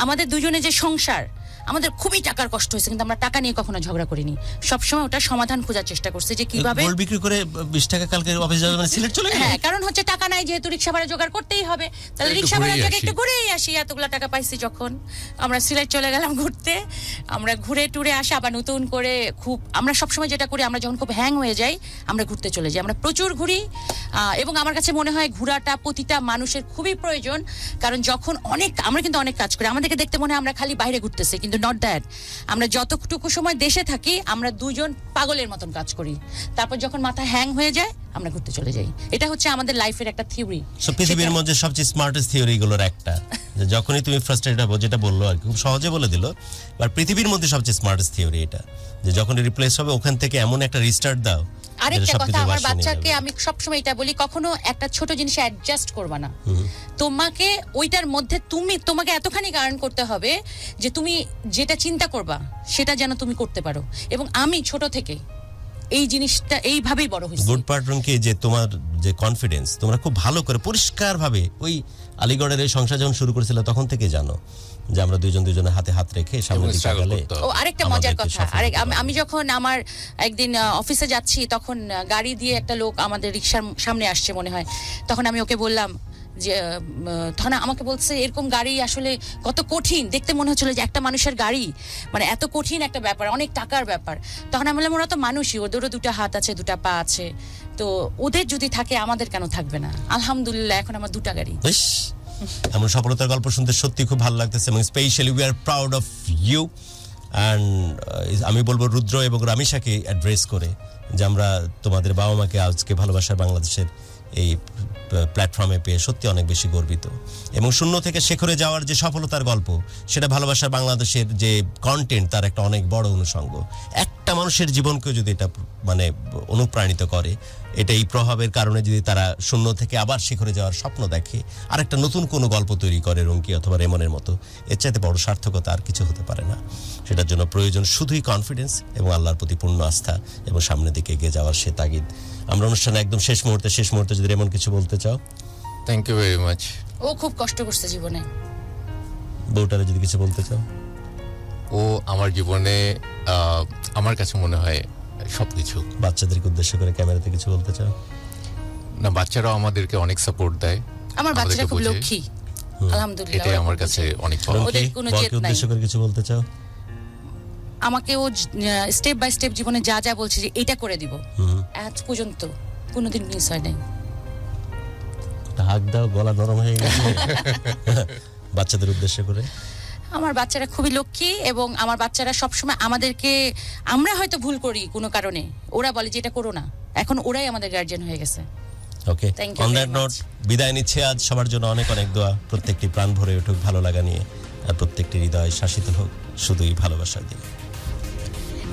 আমাদের দুজনে যে সংসার, আমাদের খুবই টাকার কষ্ট হয়েছে, কিন্তু আমরা টাকা নিয়ে কখনো ঝগড়া করিনি। সবসময় ওটা সমাধান খোঁজার চেষ্টা করছি যে কিভাবে। গোল্ড বিক্রি করে 20 টাকা কালকে অফিস যাবে মানে সিলেট চলে গেল? হ্যাঁ, কারণ হচ্ছে টাকা নাই, যেহেতু রিক্সা ভাড়া জোগাড় করতেই হবে, তাহলে একটু রিক্সা ভাড়ার ঘুরেই জায়গায় আসি। একটু ঘুরেই আসি। এতগুলা টাকা পাইছি যখন, আমরা সিলেট চলে গেলাম ঘুরতে। আমরা ঘুরে টুরে আসি, আবার নতুন করে আমরা সবসময় যেটা করি, আমরা যখন খুব হ্যাং হয়ে যাই আমরা ঘুরতে চলে যাই। আমরা প্রচুর ঘুরি, এবং আমার কাছে মনে হয় ঘোরাটা প্রতিটা মানুষের খুবই প্রয়োজন। কারণ যখন আমরা কিন্তু অনেক কাজ করি, আমাদেরকে দেখতে মনে হয় আমরা খালি বাইরে ঘুরতেছি, কিন্তু কিন্তু নট দ্যাট। আমরা যতটুকু সময় দেশে থাকি আমরা দুজন পাগলের মতন কাজ করি, তারপর যখন মাথা হ্যাং হয়ে যায় আমরা ঘুরতে চলে যাই। এটা হচ্ছে আমাদের লাইফের একটা থিওরি। সব পৃথিবীর মধ্যে সবচেয়ে স্মার্টেস্ট থিওরি গুলোর একটা, যে যখনই তুমি ফ্রাস্ট্রেটেড হবো, যেটা বললো আর কি, খুব সহজে বলে দিল, বাট পৃথিবীর মধ্যে সবচেয়ে স্মার্টেস্ট থিওরি এটা, যে যখন রিপ্লেস হবে ওখান থেকে এমন একটা রিস্টার্ট দাও। আরেকটা কথা, আমার বাচ্চাকে আমি সবসময় এটা বলি, কখনো একটা ছোট জিনিসে অ্যাডজাস্ট করবা না। তোমাকে ওইটার মধ্যে তোমাকে এতখানি আর্ন করতে হবে যে তুমি যেটা চিন্তা করবা সেটা যেন তুমি করতে পারো। এবং আমি ছোট থেকে এই জিনিসটা এইভাবেই বড় হয়েছি। গুড পার্টন কি, যে তোমার যে কনফিডেন্স, তোমরা খুব ভালো করে পরিষ্কার ভাবে ওই আলিগড়ের এই সংসার যখন শুরু করেছিল তখন থেকে জানো যে আমরা দুজনের হাতে হাত রেখে সামনের দিকে আগালে। ও আরেকটা মজার কথা, আমি যখন আমার একদিন অফিসে যাচ্ছি তখন গাড়ি দিয়ে একটা লোক আমাদের রিকশার সামনে আসছে মনে হয়, তখন আমি ওকে বললাম যে তখন আমাকে বলছে এরকম গাড়ি আসলে কত কঠিন, দেখতে মনে হচ্ছিল যে একটা মানুষের গাড়ি, মানে এত কঠিন একটা ব্যাপার, অনেক টাকার ব্যাপার। তখন আমি বললাম ওরা তো মানুষই, ওদেরও দুটো হাত আছে, দুটো পা আছে, তো ওদের যদি থাকে আমাদের কেন থাকবে না? আলহামদুলিল্লাহ এখন আমার দুটো গাড়ি। এমন সফলতার গল্প শুনতে সত্যি খুব ভালো লাগতেছে, এবং specially we are proud of you. And আমি বলবো রুদ্র এবং রামিশাকে অ্যাড্রেস করে যে আমরা তোমাদের বাবা মাকে আজকে ভালোবাসার বাংলাদেশের এই প্ল্যাটফর্মে পেয়ে সত্যি অনেক বেশি গর্বিত। এবং শূন্য থেকে শেখরে যাওয়ার যে সফলতার গল্প, সেটা ভালোবাসার বাংলাদেশের যে কন্টেন্ট তার একটা অনেক বড় অনুষঙ্গ। একটা মানুষের জীবনকে যদি এটা মানে অনুপ্রাণিত করে, এটা এই প্রভাবের কারণে যদি তারা শূন্য থেকে আবার শিখরে যাওয়ার স্বপ্ন দেখে, আর একটা নতুন কোনো গল্প তৈরি করে রঙ্কি অথবা রেমনের মতো, এর চাইতে বড় সার্থকতা আর কিছু হতে পারে না। সেটার জন্য প্রয়োজন শুধুই কনফিডেন্স এবং আল্লাহর প্রতি পূর্ণ আস্থা এবং সামনের দিকে এগিয়ে যাওয়ার সে তাগিদ। আমরা অনুষ্ঠানে একদম শেষ মুহূর্তে যদি রেমন কিছু বলতে চাও। Thank you very much. ও খুব কষ্ট করছে জীবনে। বউটারে যদি কিছু বলতে চাও। ও আমার জীবনে আমার কাছে মনে হয় সবকিছু। বাচ্চাদেরকে উদ্দেশ্য করে ক্যামেরাতে কিছু বলতে চাও? না, বাচ্চারাও আমাদেরকে অনেক সাপোর্ট দেয়। আমার বাচ্চারা খুব লক্ষ্মী, আলহামদুলিল্লাহ। এটাই আমার কাছে অনেক ভালো। ওদের কোনো জেদ নাই। উদ্দেশ্য করে কিছু বলতে চাও? আমাকে ও স্টেপ বাই স্টেপ জীবনে যা যা বলছে যে এটা করে দিব, আজ পর্যন্ত কোনোদিন মিস হয় নাই। হাক দাও, গলা নরম হয়ে গেছে। বাচ্চাদের উদ্দেশ্য করে। আমার বাচ্চারা খুবই লক্ষ্মী, এবং আমার বাচ্চারা সবসময় আমাদেরকে, আমরা হয়তো ভুল করি কোনো কারণে, ওরা বলে যে এটা করো না, এখন ওরাই আমাদের গার্জিয়ান হয়ে গেছে। ওকে, Thank you on very that note much. বিদায় নিচ্ছে আজ। সবার জন্য অনেক অনেক দোয়া, প্রত্যেকটি প্রাণ ভরে উঠুক ভালো লাগা নিয়ে, আর প্রত্যেকটি হৃদয় শাসিত হোক শুধুই ভালোবাসা দিয়ে।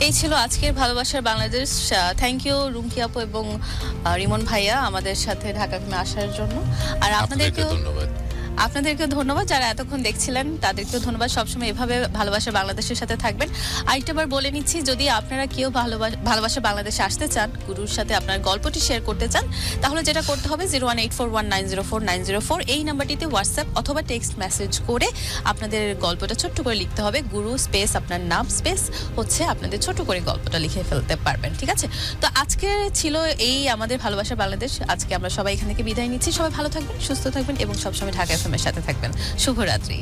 এই ছিল আজকের ভালোবাসার বাংলাদেশ। থ্যাংক ইউ রুমকি আপু এবং রিমন ভাইয়া আমাদের সাথে ঢাকা ফিল্মে আসার জন্য। আর আপনাদেরকেও ধন্যবাদ যারা এতক্ষণ দেখছিলেন, তাদেরকেও ধন্যবাদ। সবসময় এভাবে ভালোবাসা বাংলাদেশের সাথে থাকবেন। আরেকটাবার বলে নিচ্ছি, যদি আপনারা কেউ ভালোবাসা বাংলাদেশে আসতে চান, গুরুর সাথে আপনার গল্পটি শেয়ার করতে চান, তাহলে যেটা করতে হবে 01841904904 এই নাম্বারটিতে হোয়াটসঅ্যাপ অথবা টেক্সট মেসেজ করে আপনাদের গল্পটা ছোট্ট করে লিখতে হবে। গুরু স্পেস আপনার নাম স্পেস হচ্ছে আপনাদের ছোট করে গল্পটা লিখে ফেলতে পারবেন, ঠিক আছে? তো আজকে ছিল এই আমাদের ভালোবাসা বাংলাদেশ। আজকে আমরা সবাই এখান থেকে বিদায় নিচ্ছি। সবাই ভালো থাকবেন, সুস্থ থাকবেন এবং সবসময় ঢাকা এফএম এর সাথে থাকবেন। শুভরাত্রি।